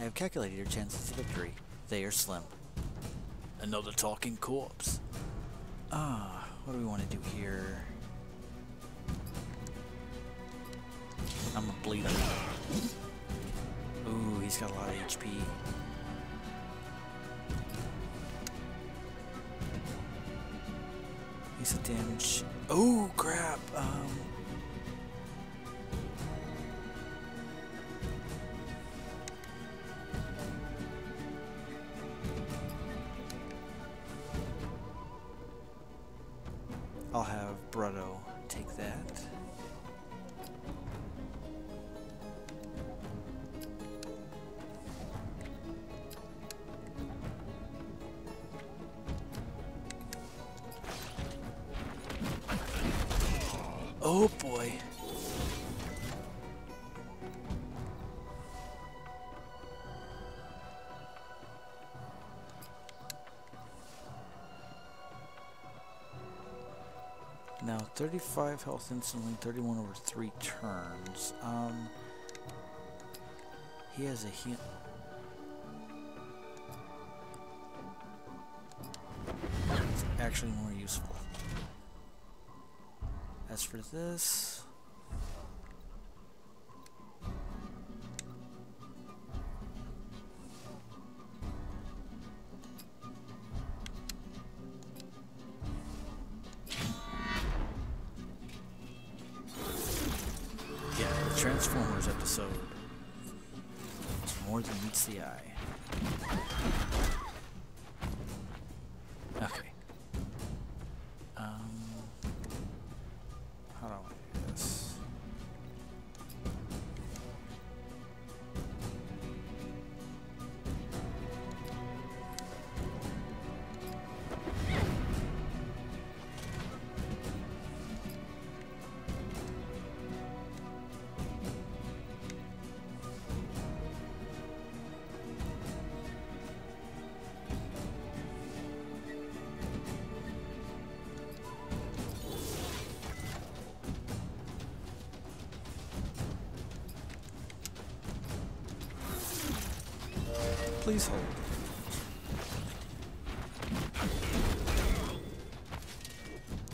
A: I have calculated your chances of victory. They are slim. Another talking corpse. What do we want to do here? I'm gonna bleed him. Ooh, he's got a lot of HP. He's a damage. Oh crap! I'll have Brutto take that. Oh boy. Now 35 health instantly, 31 over 3 turns. He has a heal. It's actually more useful. As for this, Transformers episode. It's more than meets the eye. Okay. How do I do this? Please hold.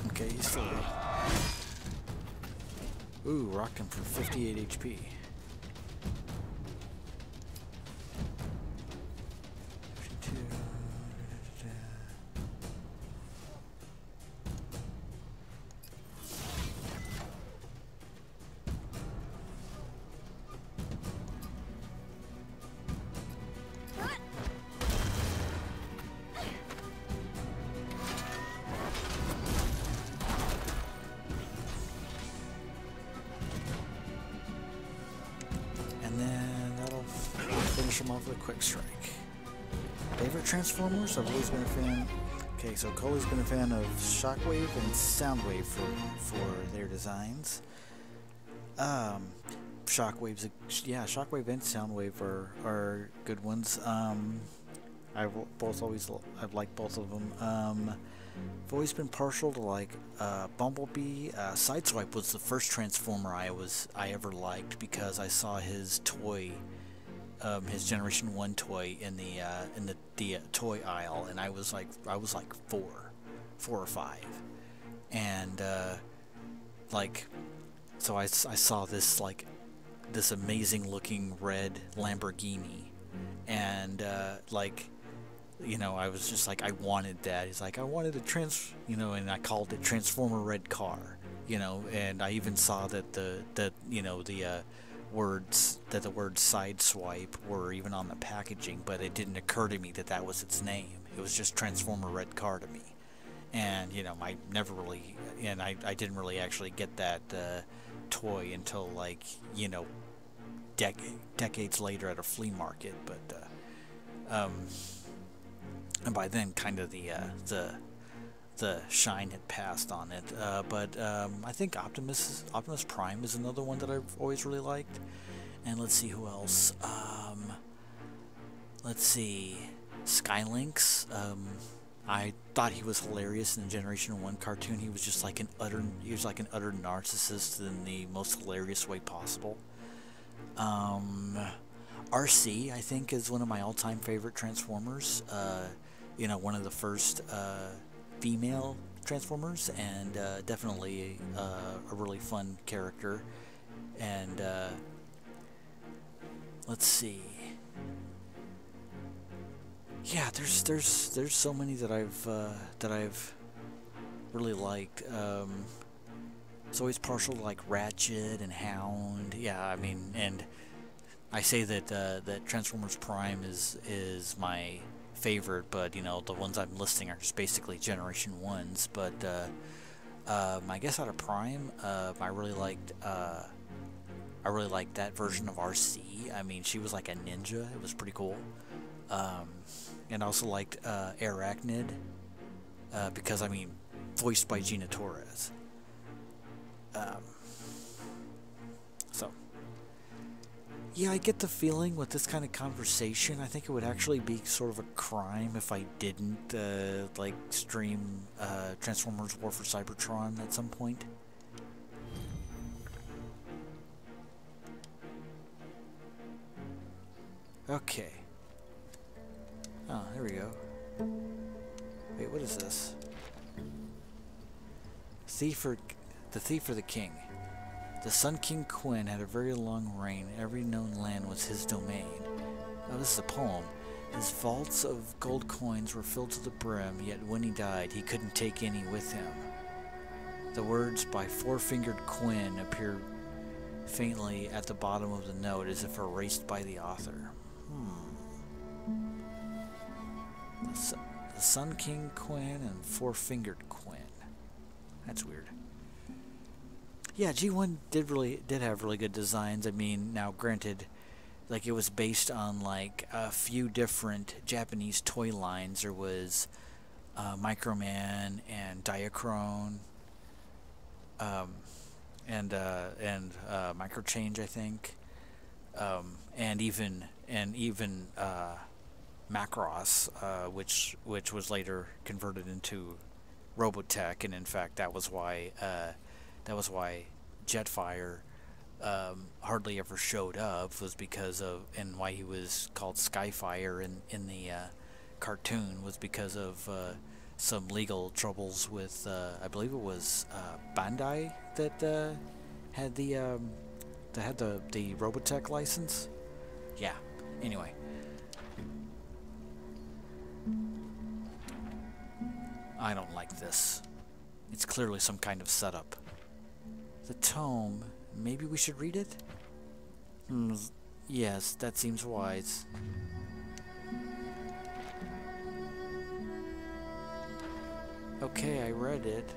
A: Okay, he's still up. Ooh, rocked him for 58 HP. Finish him off with a quick strike. Favorite Transformers? I've always been a fan. Okay, so Cole's been a fan of Shockwave and Soundwave for their designs. Shockwave's Shockwave and Soundwave are good ones. I've liked both of them. I've always been partial to like Bumblebee. Sideswipe was the first Transformer I ever liked because I saw his toy. His Generation 1 toy in the toy aisle, and I was like 4 or 5, and so I saw this this amazing looking red Lamborghini, and I was just like, I wanted that. He's like, I wanted a and I called it Transformer Red Car, and I even saw that the words sideswipe were even on the packaging, but it didn't occur to me that that was its name. It was just Transformer Red Car to me, and I never really, and I didn't really actually get that toy until decades later at a flea market, but and by then kind of the shine had passed on it, but I think Optimus Prime is another one that I've always really liked. And let's see who else. Let's see, Skylynx. I thought he was hilarious in the Generation 1 cartoon. He was just like an utter narcissist in the most hilarious way possible. RC, I think, is one of my all-time favorite Transformers. One of the first female Transformers, and definitely a really fun character. And let's see. Yeah, there's so many that I've really liked. It's always partial to like Ratchet and Hound. Yeah, I mean, and I say that that Transformers Prime is my favorite, but the ones I'm listing are just basically Generation 1s. But I guess out of Prime, I really liked that version of RC. I mean, she was like a ninja. It was pretty cool. And I also liked Arachnid, because, I mean, voiced by Gina Torres. So, yeah, I get the feeling with this kind of conversation, I think it would actually be sort of a crime if I didn't, stream Transformers War for Cybertron at some point. Okay. Oh, there we go. Wait, what is this? The Thief or the King. The Sun King Quinn had a very long reign. Every known land was his domain. Oh, this is a poem. His vaults of gold coins were filled to the brim, yet when he died, he couldn't take any with him. The words by Four-Fingered Quinn appear faintly at the bottom of the note as if erased by the author. The Sun King Quinn and Four-Fingered Quinn. That's weird. Yeah, G1 did have really good designs. I mean, now granted, like it was based on like a few different Japanese toy lines. There was Microman and Diachrone, and Microchange, I think, and even Macross, which was later converted into Robotech, and in fact that was why Jetfire hardly ever showed up, was because of, and why he was called Skyfire in the cartoon was because of some legal troubles with I believe it was Bandai that had the Robotech license. Yeah. Anyway. I don't like this. It's clearly some kind of setup. The tome. Maybe we should read it? Yes, that seems wise. Okay, I read it.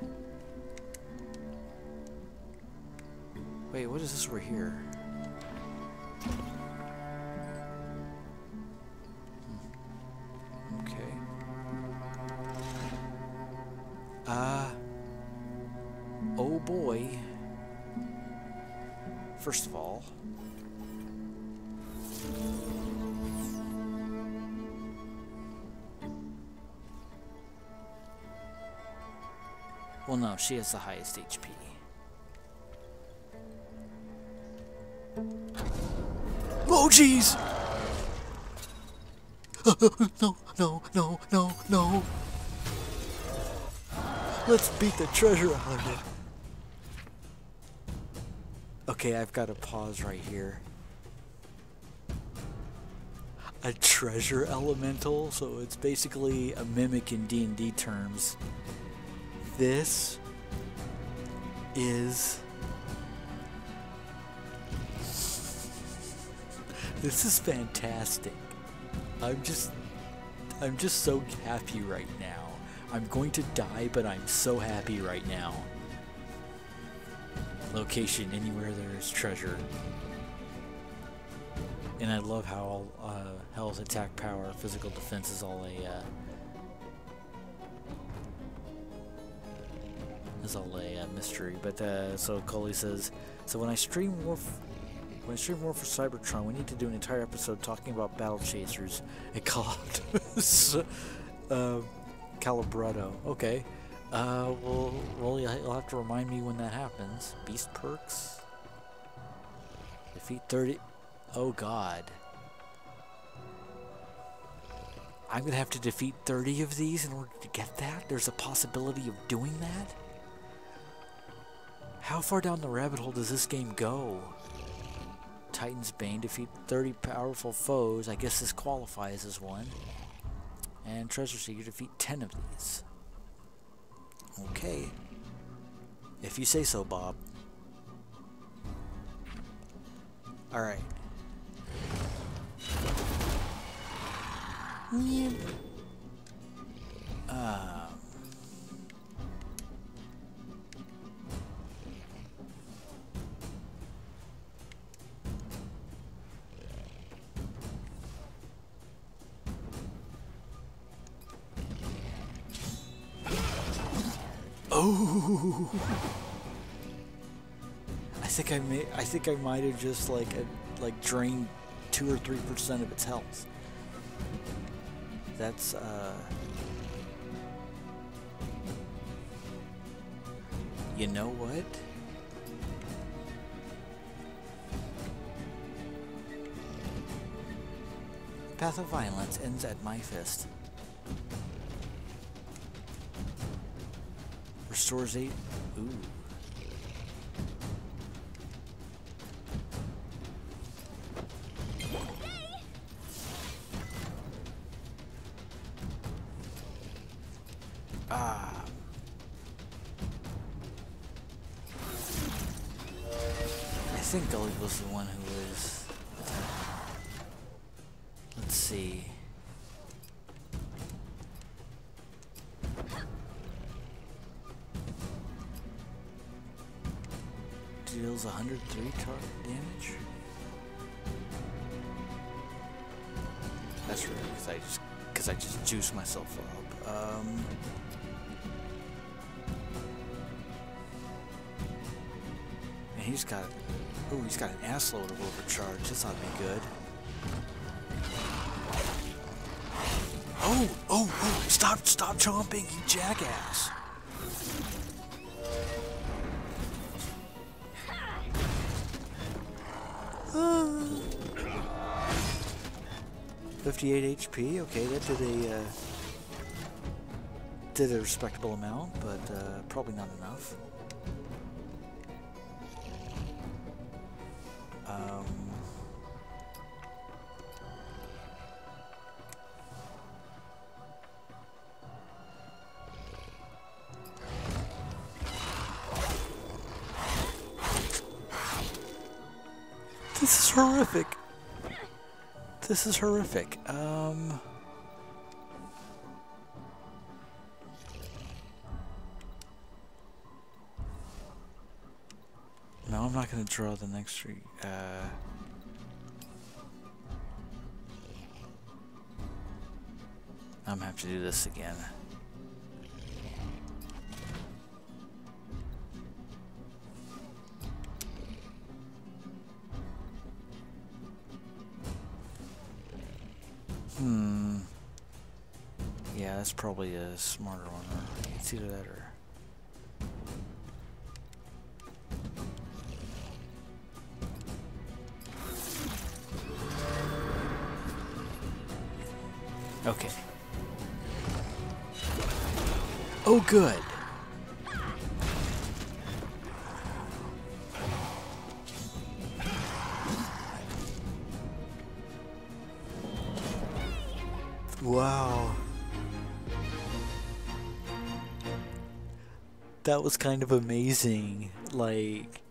A: Wait, what is this we're here? Okay. Oh boy. First of all, well, no, she has the highest HP. Oh, jeez! No. Let's beat the treasure out of it. Okay, I've got to pause right here. A treasure elemental, so it's basically a mimic in D&D terms. This is fantastic. I'm just so happy right now. I'm going to die, but I'm so happy right now. Location, anywhere there's treasure. And I love how Hell's attack power, physical defense is all a mystery. But so Cully says, so when I stream more for Cybertron, we need to do an entire episode talking about battle chasers and called Calibretto. Okay. Well, you'll have to remind me when that happens. Beast perks. Defeat 30. Oh God. I'm gonna have to defeat 30 of these in order to get that? There's a possibility of doing that? How far down the rabbit hole does this game go? Titan's Bane, defeat 30 powerful foes. I guess this qualifies as one. And Treasure Seeker, defeat 10 of these. Okay. If you say so, Bob. Alright. Oh! I think I might have just like drained 2 or 3% of its health. That's you know what? Path of Violence ends at my fist. Restores 8. Ooh. think Gully was the one who was... let's see. Deals 103 target damage. That's right, because I just juiced myself up. And he's got an assload of overcharge. This ought to be good. Oh! Stop chomping, you jackass! Ah. 58 HP. Okay, that did a respectable amount, but probably not enough. This is horrific. This is horrific. No, I'm not going to draw the next tree. I'm going to have to do this again. Yeah, that's probably a smarter one. It's either that or... okay. Oh, good. Wow. That was kind of amazing. Like,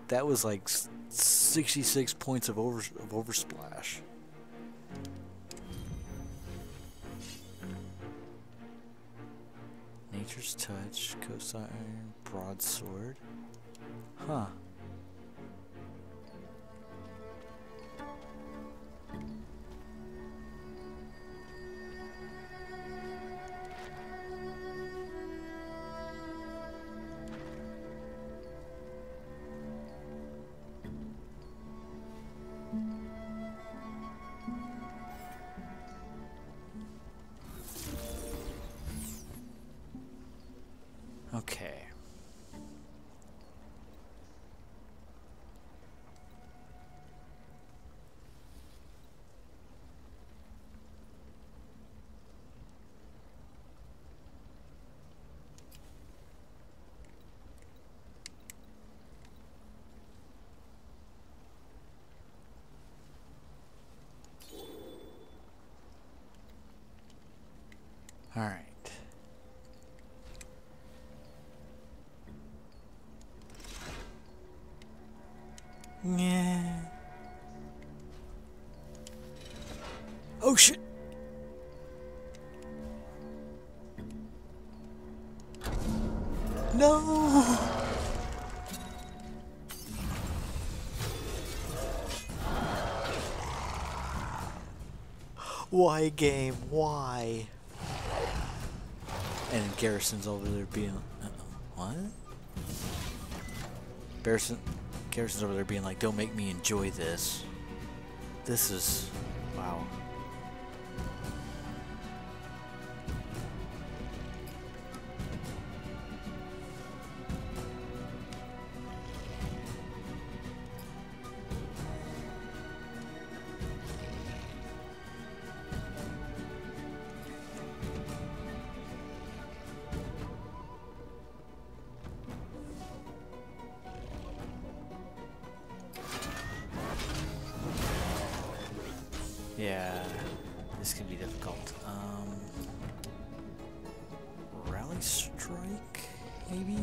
A: that was like 66 points of oversplash. Nature's Touch, Cosine, Broadsword. Huh. Okay. All right. Yeah. Oh shit. No. Why, game? Why? And Garrison's over there being... what? Garrison's over there being like, don't make me enjoy this. This is... wow. Yeah, this can be difficult. Rally Strike, maybe?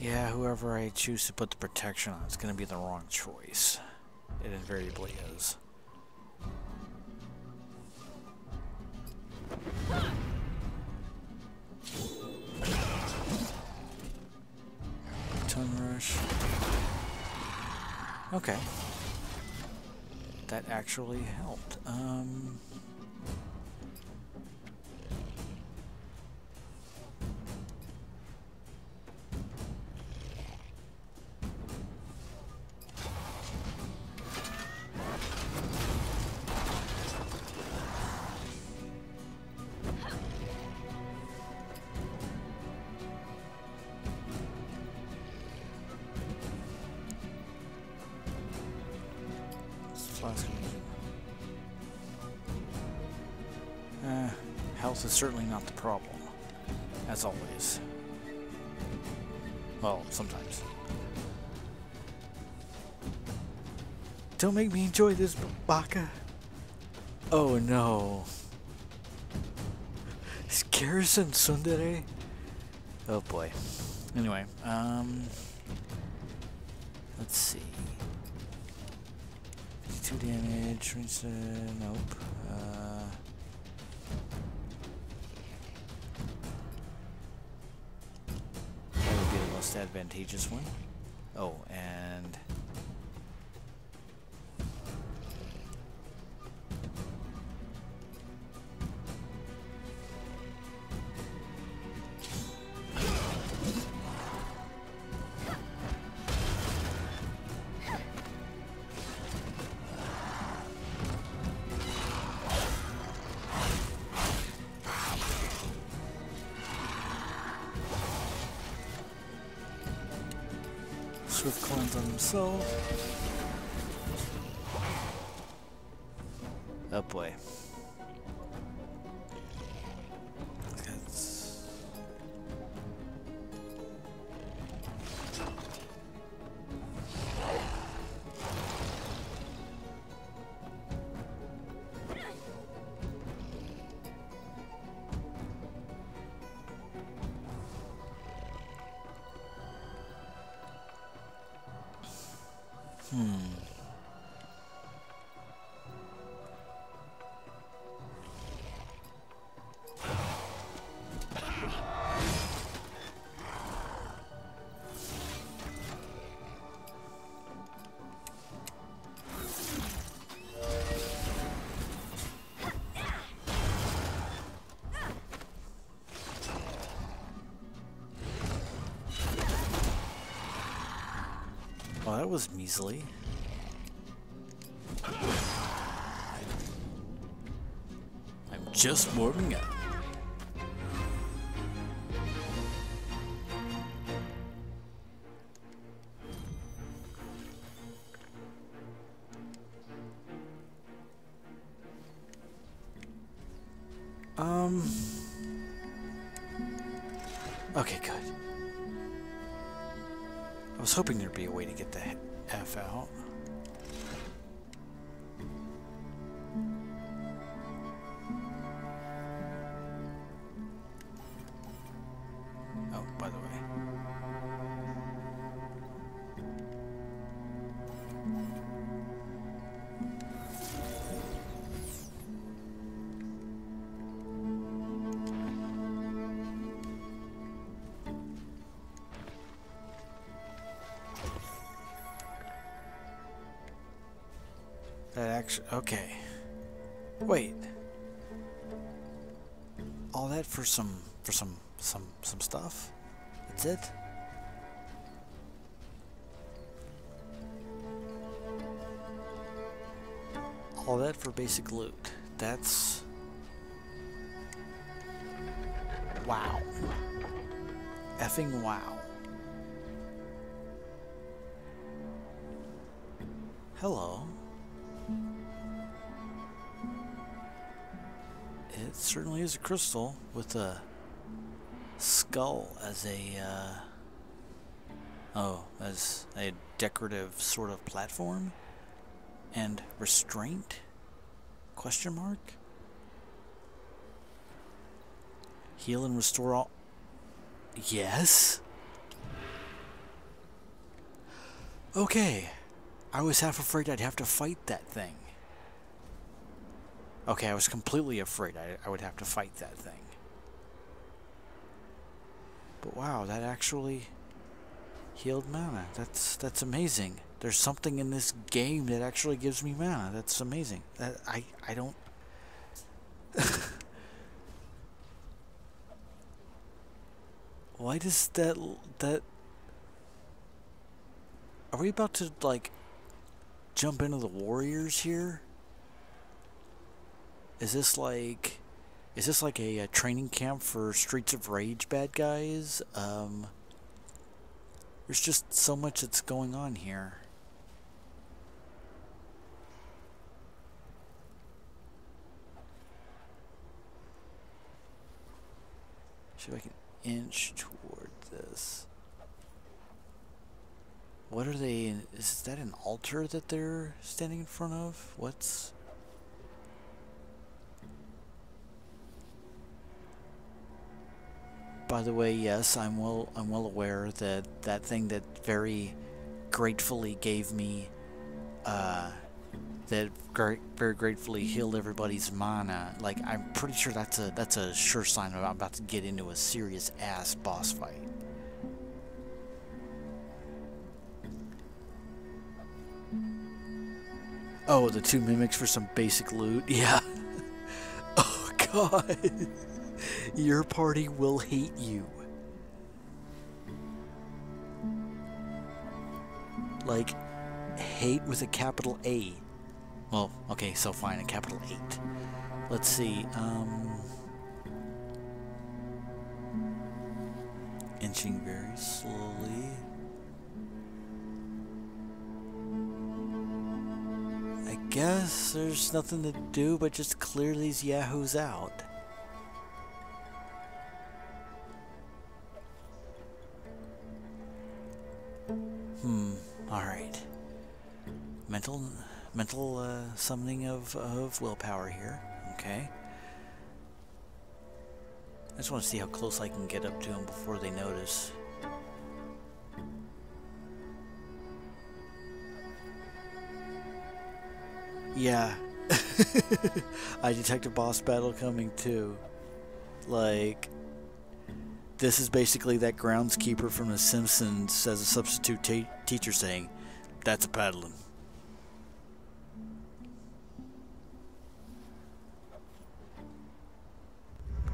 A: Yeah, whoever I choose to put the protection on is going to be the wrong choice. It invariably is. Ton rush. Okay. That actually helped. Health is certainly not the problem, as always. Well, sometimes. Don't make me enjoy this, Baka. Oh no. Is Garrison Tsundere? Oh boy. Anyway, let's see. 52 damage, nope. That would be the most advantageous one. Oh, and Swift cleanse on himself. Oh boy. That's... Oh, that was measly. I'm just warming up. Okay, good. I was hoping there'd be a way to get the F out. Oh, by the way. That actually, okay. Wait. All that for some stuff? That's it? All that for basic loot. That's... wow. Effing wow. Hello. It certainly is a crystal with a skull as a, as a decorative sort of platform. And restraint? Question mark? Heal and restore all... Yes? Okay. I was half afraid I'd have to fight that thing. Okay, I was completely afraid I would have to fight that thing. But wow, that actually healed mana. That's amazing. There's something in this game that actually gives me mana. That's amazing. I don't... Why does that... Are we about to, like, jump into the warriors here? Is this like a training camp for Streets of Rage bad guys? There's just so much that's going on here. See if I can inch toward this. What are they? Is that an altar that they're standing in front of? What's... By the way, yes, I'm well aware that that thing that very gratefully gave me, very gratefully healed everybody's mana. Like, I'm pretty sure that's a sure sign that I'm about to get into a serious ass boss fight. Oh, the 2 mimics for some basic loot. Yeah. Oh God. Your party will hate you. Like, hate with a capital A. Well, okay, so fine, a capital 8. Let's see, inching very slowly. I guess there's nothing to do but just clear these yahoos out. Alright. Mental summoning of willpower here. Okay. I just want to see how close I can get up to them before they notice. Yeah. I detect a boss battle coming too. Like... This is basically that groundskeeper from The Simpsons as a substitute teacher saying, "That's a paddling."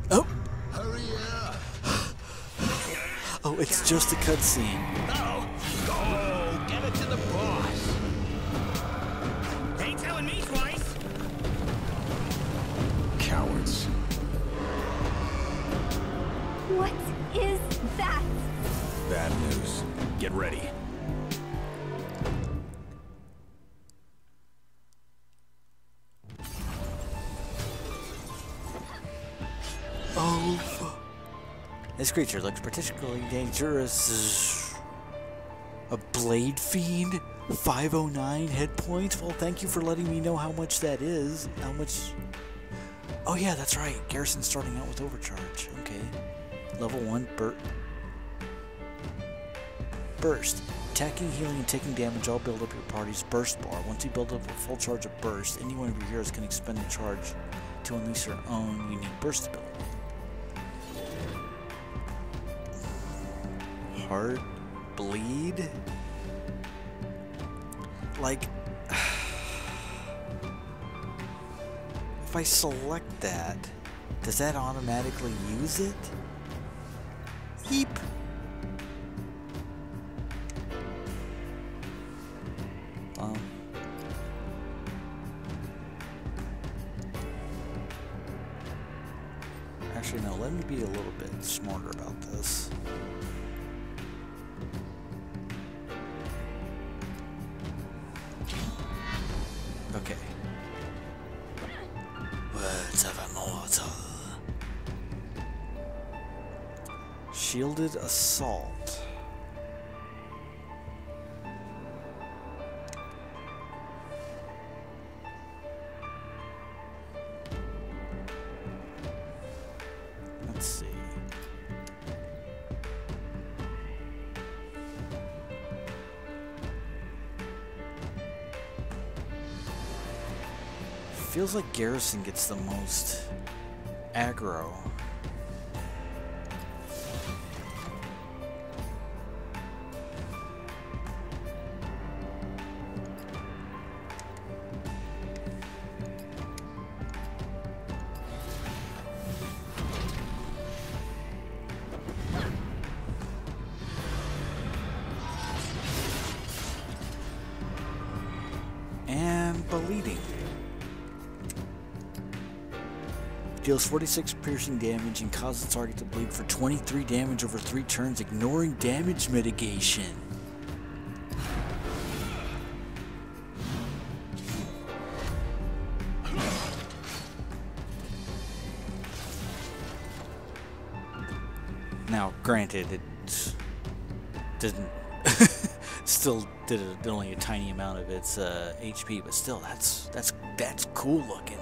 A: Oh!
B: Hurry up!
A: Oh, it's just a cutscene.
C: No! Go! Get it to the boss! Ain't telling me twice!
B: Cowards.
D: What is that?
B: Bad news. Get ready.
A: Oh. This creature looks particularly dangerous. A blade fiend? 509 hit points? Well, thank you for letting me know how much that is. How much... Oh yeah, that's right. Garrison's starting out with overcharge. Okay. Level 1 burst. Attacking, healing, and taking damage all build up your party's burst bar. Once you build up a full charge of burst, any one of your heroes can expend the charge to unleash their own unique burst ability. Heart bleed? Like, if I select that, does that automatically use it? Yeep. Actually, no, let me be a little bit smarter about this. Okay. Words of immortal. Shielded assault. Let's see. feels like Garrison gets the most aggro. Bleeding. Deals 46 piercing damage and causes the target to bleed for 23 damage over 3 turns, ignoring damage mitigation. Now, granted, it didn't still did only a tiny amount of its HP, but still, that's cool looking.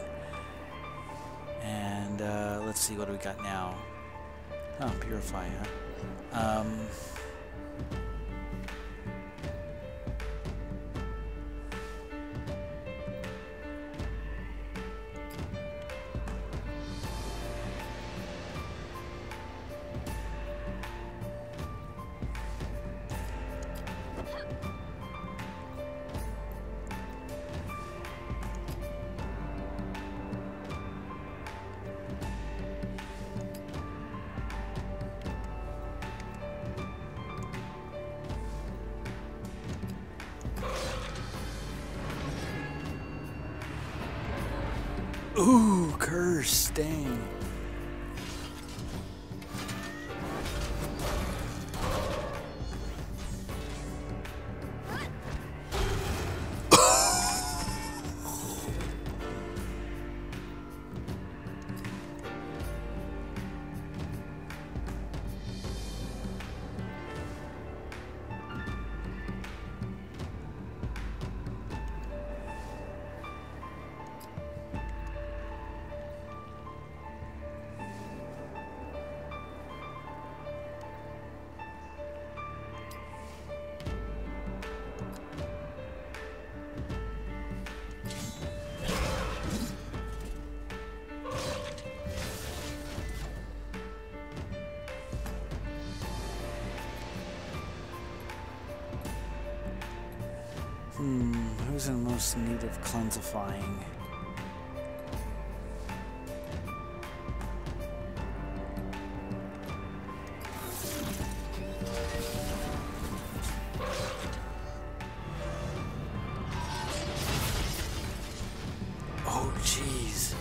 A: And let's see, what do we got now? Oh, Purify, huh? Ooh, curse, dang. Who's in most need of cleansifying? Oh, jeez.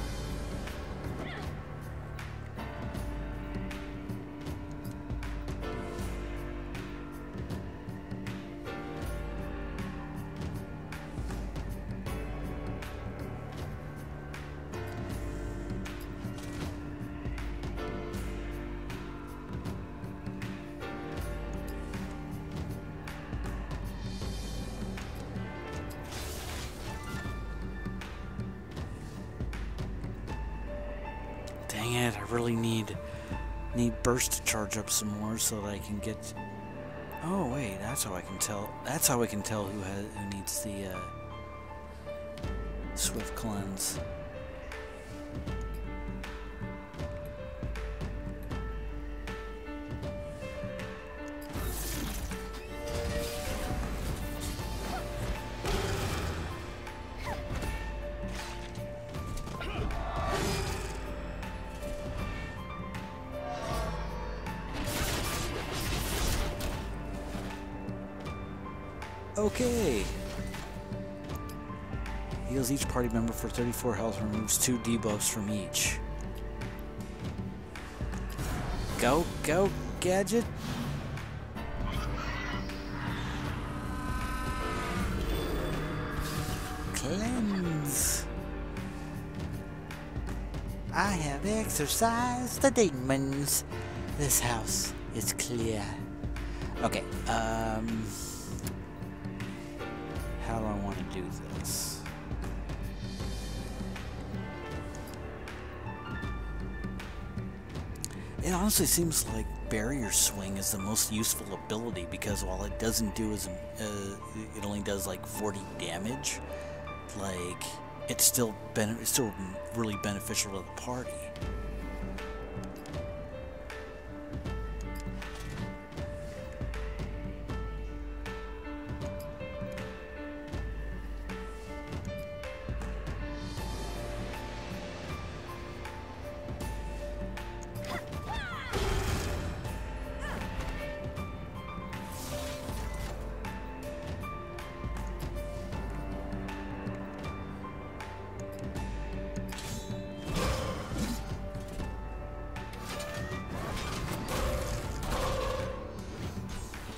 A: Dang it, I really need burst to charge up some more so that I can get... Oh wait, that's how I can tell. That's how I can tell who needs the swift cleanse. Okay. Heals each party member for 34 health, removes 2 debuffs from each. Go, go, Gadget. Cleanse. I have exorcised the demons. This house is clear. Okay, how do I want to do this? It honestly seems like Barrier Swing is the most useful ability because while it doesn't do as it only does like 40 damage, like it's still really beneficial to the party.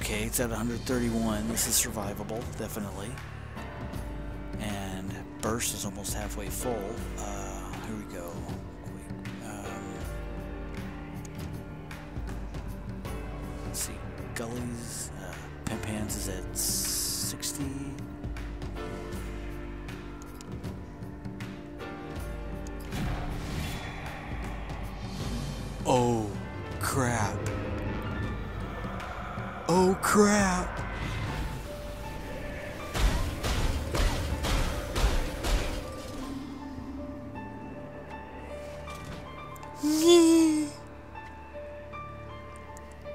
A: Okay, it's at 131. This is survivable, definitely. And burst is almost halfway full. Here we go. Let's see. Gullies, Pimp Hands is at 60. Oh, crap. Oh crap!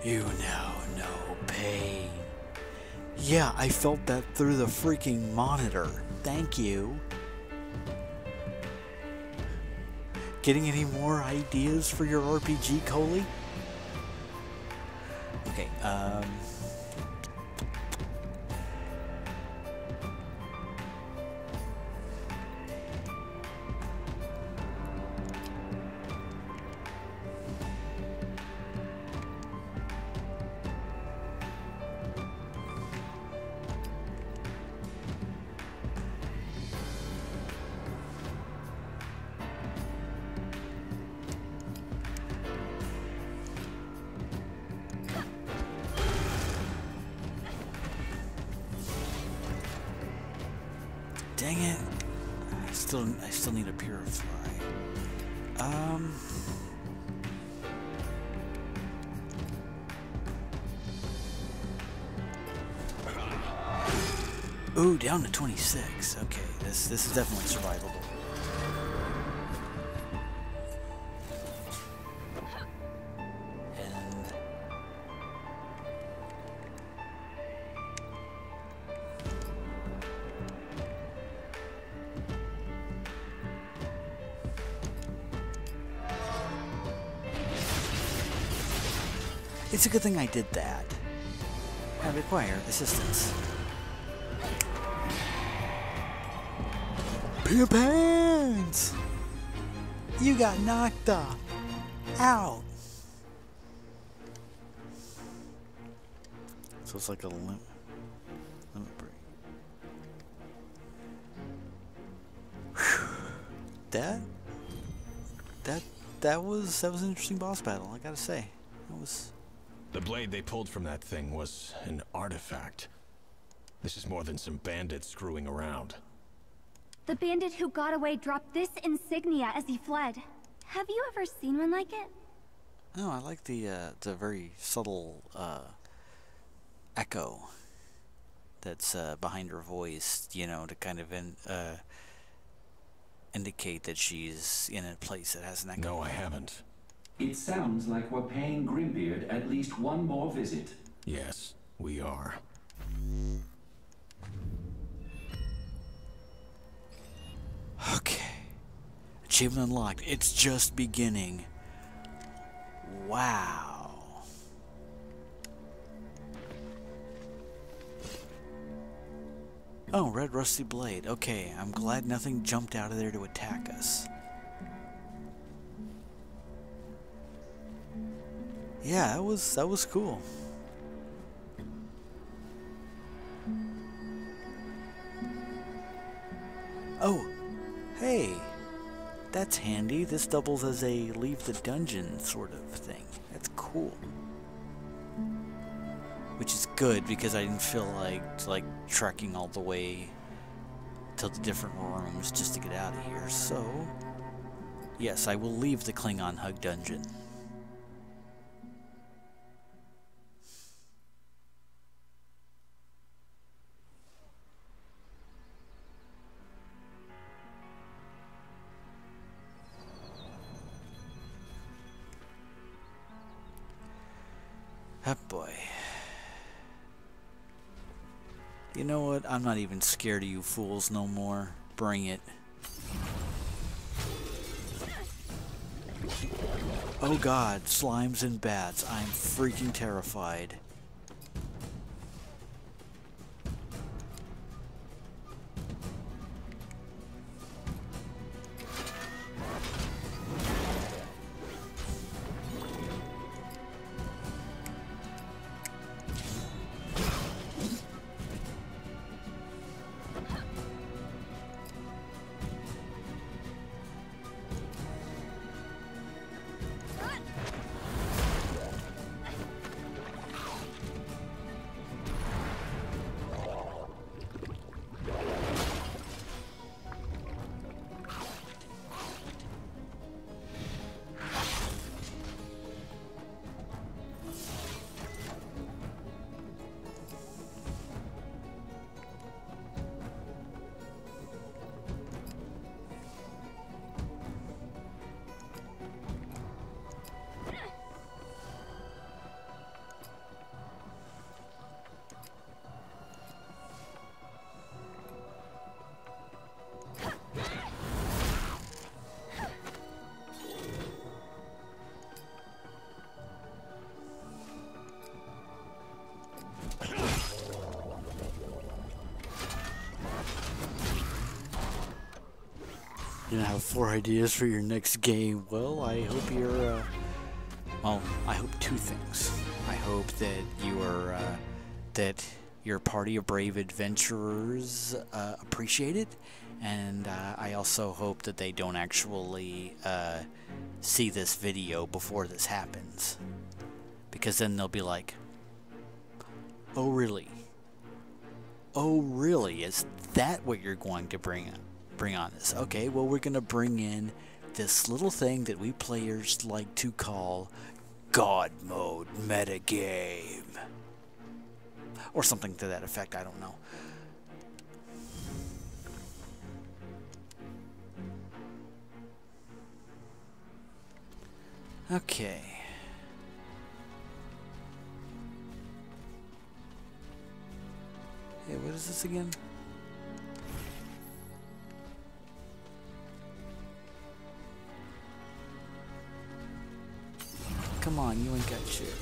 A: You now know pain. Yeah, I felt that through the freaking monitor. Thank you. Getting any more ideas for your RPG, Coley? Okay, dang it. I still need a purify. Ooh, down to 26. Okay, this is definitely survivable. It's a good thing I did that. I require assistance. Pimp Hands! You got knocked out. So it's like a limit break. Whew. That was an interesting boss battle, I gotta say. That was.
B: The blade they pulled from that thing was an artifact. This is more than some bandits screwing around.
D: The bandit who got away dropped this insignia as he fled. Have you ever seen one like it?
A: Oh, I like the very subtle echo that's behind her voice, you know, to kind of indicate that she's in a place that has an echo.
B: No, I haven't.
E: It sounds like we're paying Grimbeard at least one more visit.
B: Yes, we are.
A: Okay. Achievement unlocked. It's just beginning. Wow. Oh, red rusty blade. Okay, I'm glad nothing jumped out of there to attack us. Yeah, that was cool. Oh, hey, that's handy. This doubles as a leave the dungeon sort of thing. That's cool. Which is good because I didn't feel like trekking all the way to the different rooms just to get out of here. So, yes, I will leave the Klingon Hug dungeon. Oh boy. You know what? I'm not even scared of you fools no more. Bring it. Oh god, slimes and bats. I'm freaking terrified. You have 4 ideas for your next game. Well, I hope you're, well, I hope 2 things. I hope that you are, that your party of brave adventurers appreciate it, and I also hope that they don't actually see this video before this happens, because then they'll be like, oh really? Oh really? Is that what you're going to bring on this? Okay, well, we're gonna bring in this little thing that we players like to call God mode metagame, or something to that effect. I don't know. Okay. Hey, what is this again? Come on, you ain't got shit.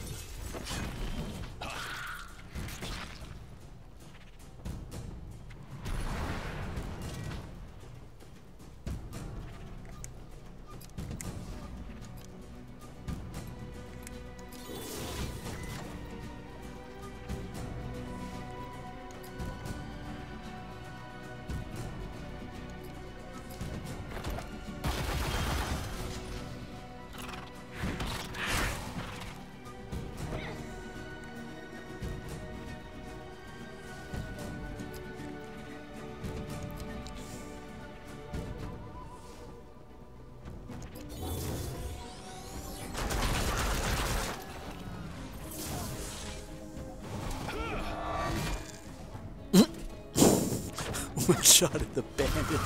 A: One shot at the bandit.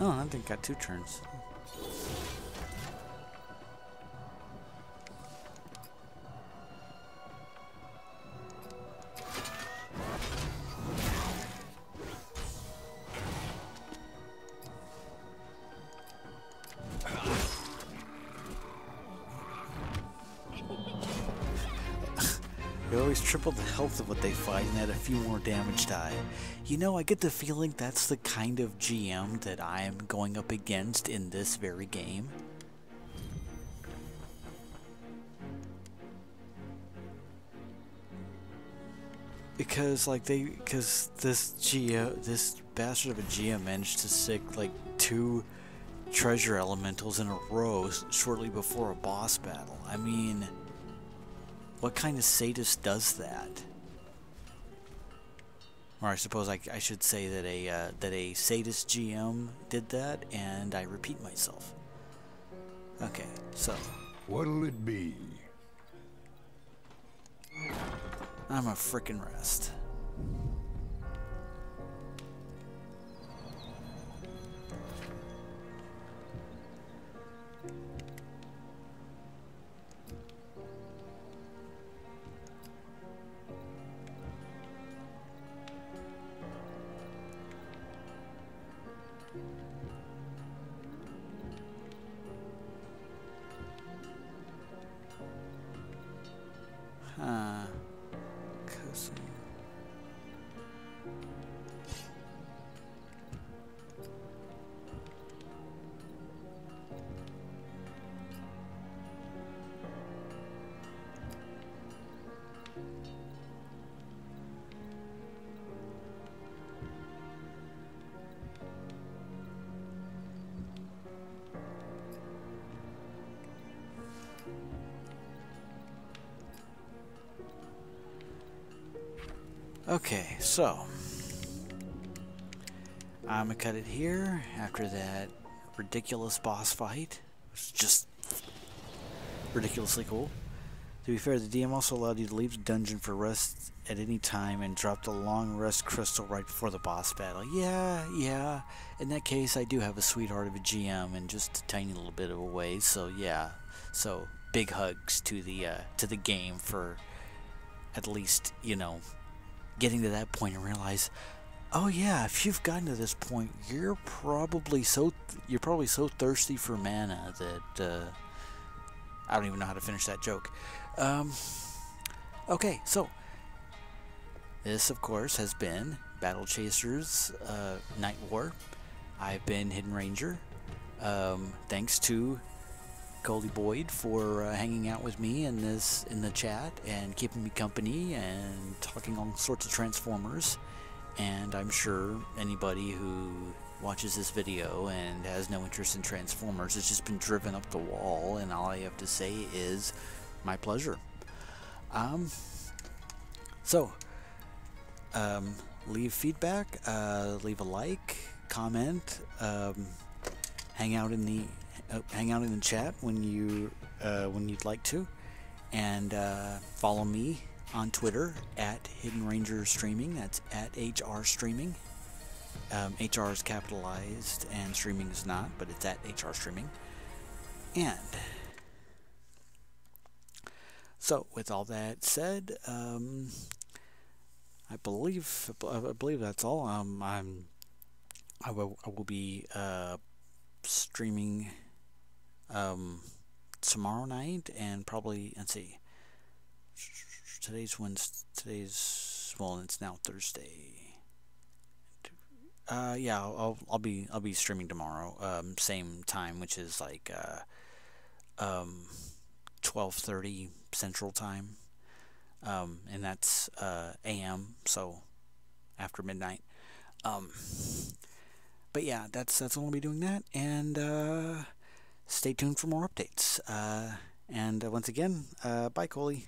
A: Oh, I think I got 2 turns. They always triple the health of what they fight and add a few more damage die. You know, I get the feeling that's the kind of GM that I am going up against in this very game. Because this bastard of a GM managed to sick like 2 treasure elementals in a row shortly before a boss battle. I mean, what kind of sadist does that? Or I suppose I should say that a sadist GM did that, and I repeat myself. Okay, so
C: What'll it be?
A: I'm a frickin' rest. Huh. Cousin. Okay, so I'm gonna cut it here after that ridiculous boss fight. It's just ridiculously cool. To be fair, the DM also allowed you to leave the dungeon for rest at any time and drop the long rest crystal right before the boss battle. Yeah. In that case, I do have a sweetheart of a GM and just a tiny little bit of a way. So yeah. So big hugs to the game for at least, you know, getting to that point and realize, oh yeah, if you've gotten to this point, you're probably so thirsty for mana that I don't even know how to finish that joke. Okay, so this of course has been Battle Chasers Nightwar. I've been Hidden Ranger. Thanks to Goldie Boyd for hanging out with me in the chat and keeping me company and talking all sorts of Transformers. And I'm sure anybody who watches this video and has no interest in Transformers has just been driven up the wall, and all I have to say is my pleasure. Leave feedback, leave a like, comment, hang out in the chat when you'd like to, and follow me on Twitter at Hidden Ranger Streaming. That's at HR Streaming. HR is capitalized and streaming is not, but it's at HR Streaming. And so, with all that said, I believe that's all. I will be streaming tomorrow night, and probably, let's see, well, it's now Thursday. Yeah, I'll be streaming tomorrow, same time, which is like 12:30 Central Time, and that's AM, so after midnight. But yeah, that's when we'll be doing that, and stay tuned for more updates. And once again, bye, Coley.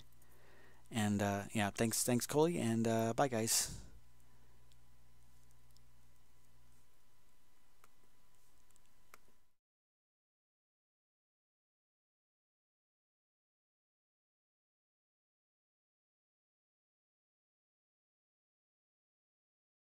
A: And yeah, thanks, Coley, and bye, guys.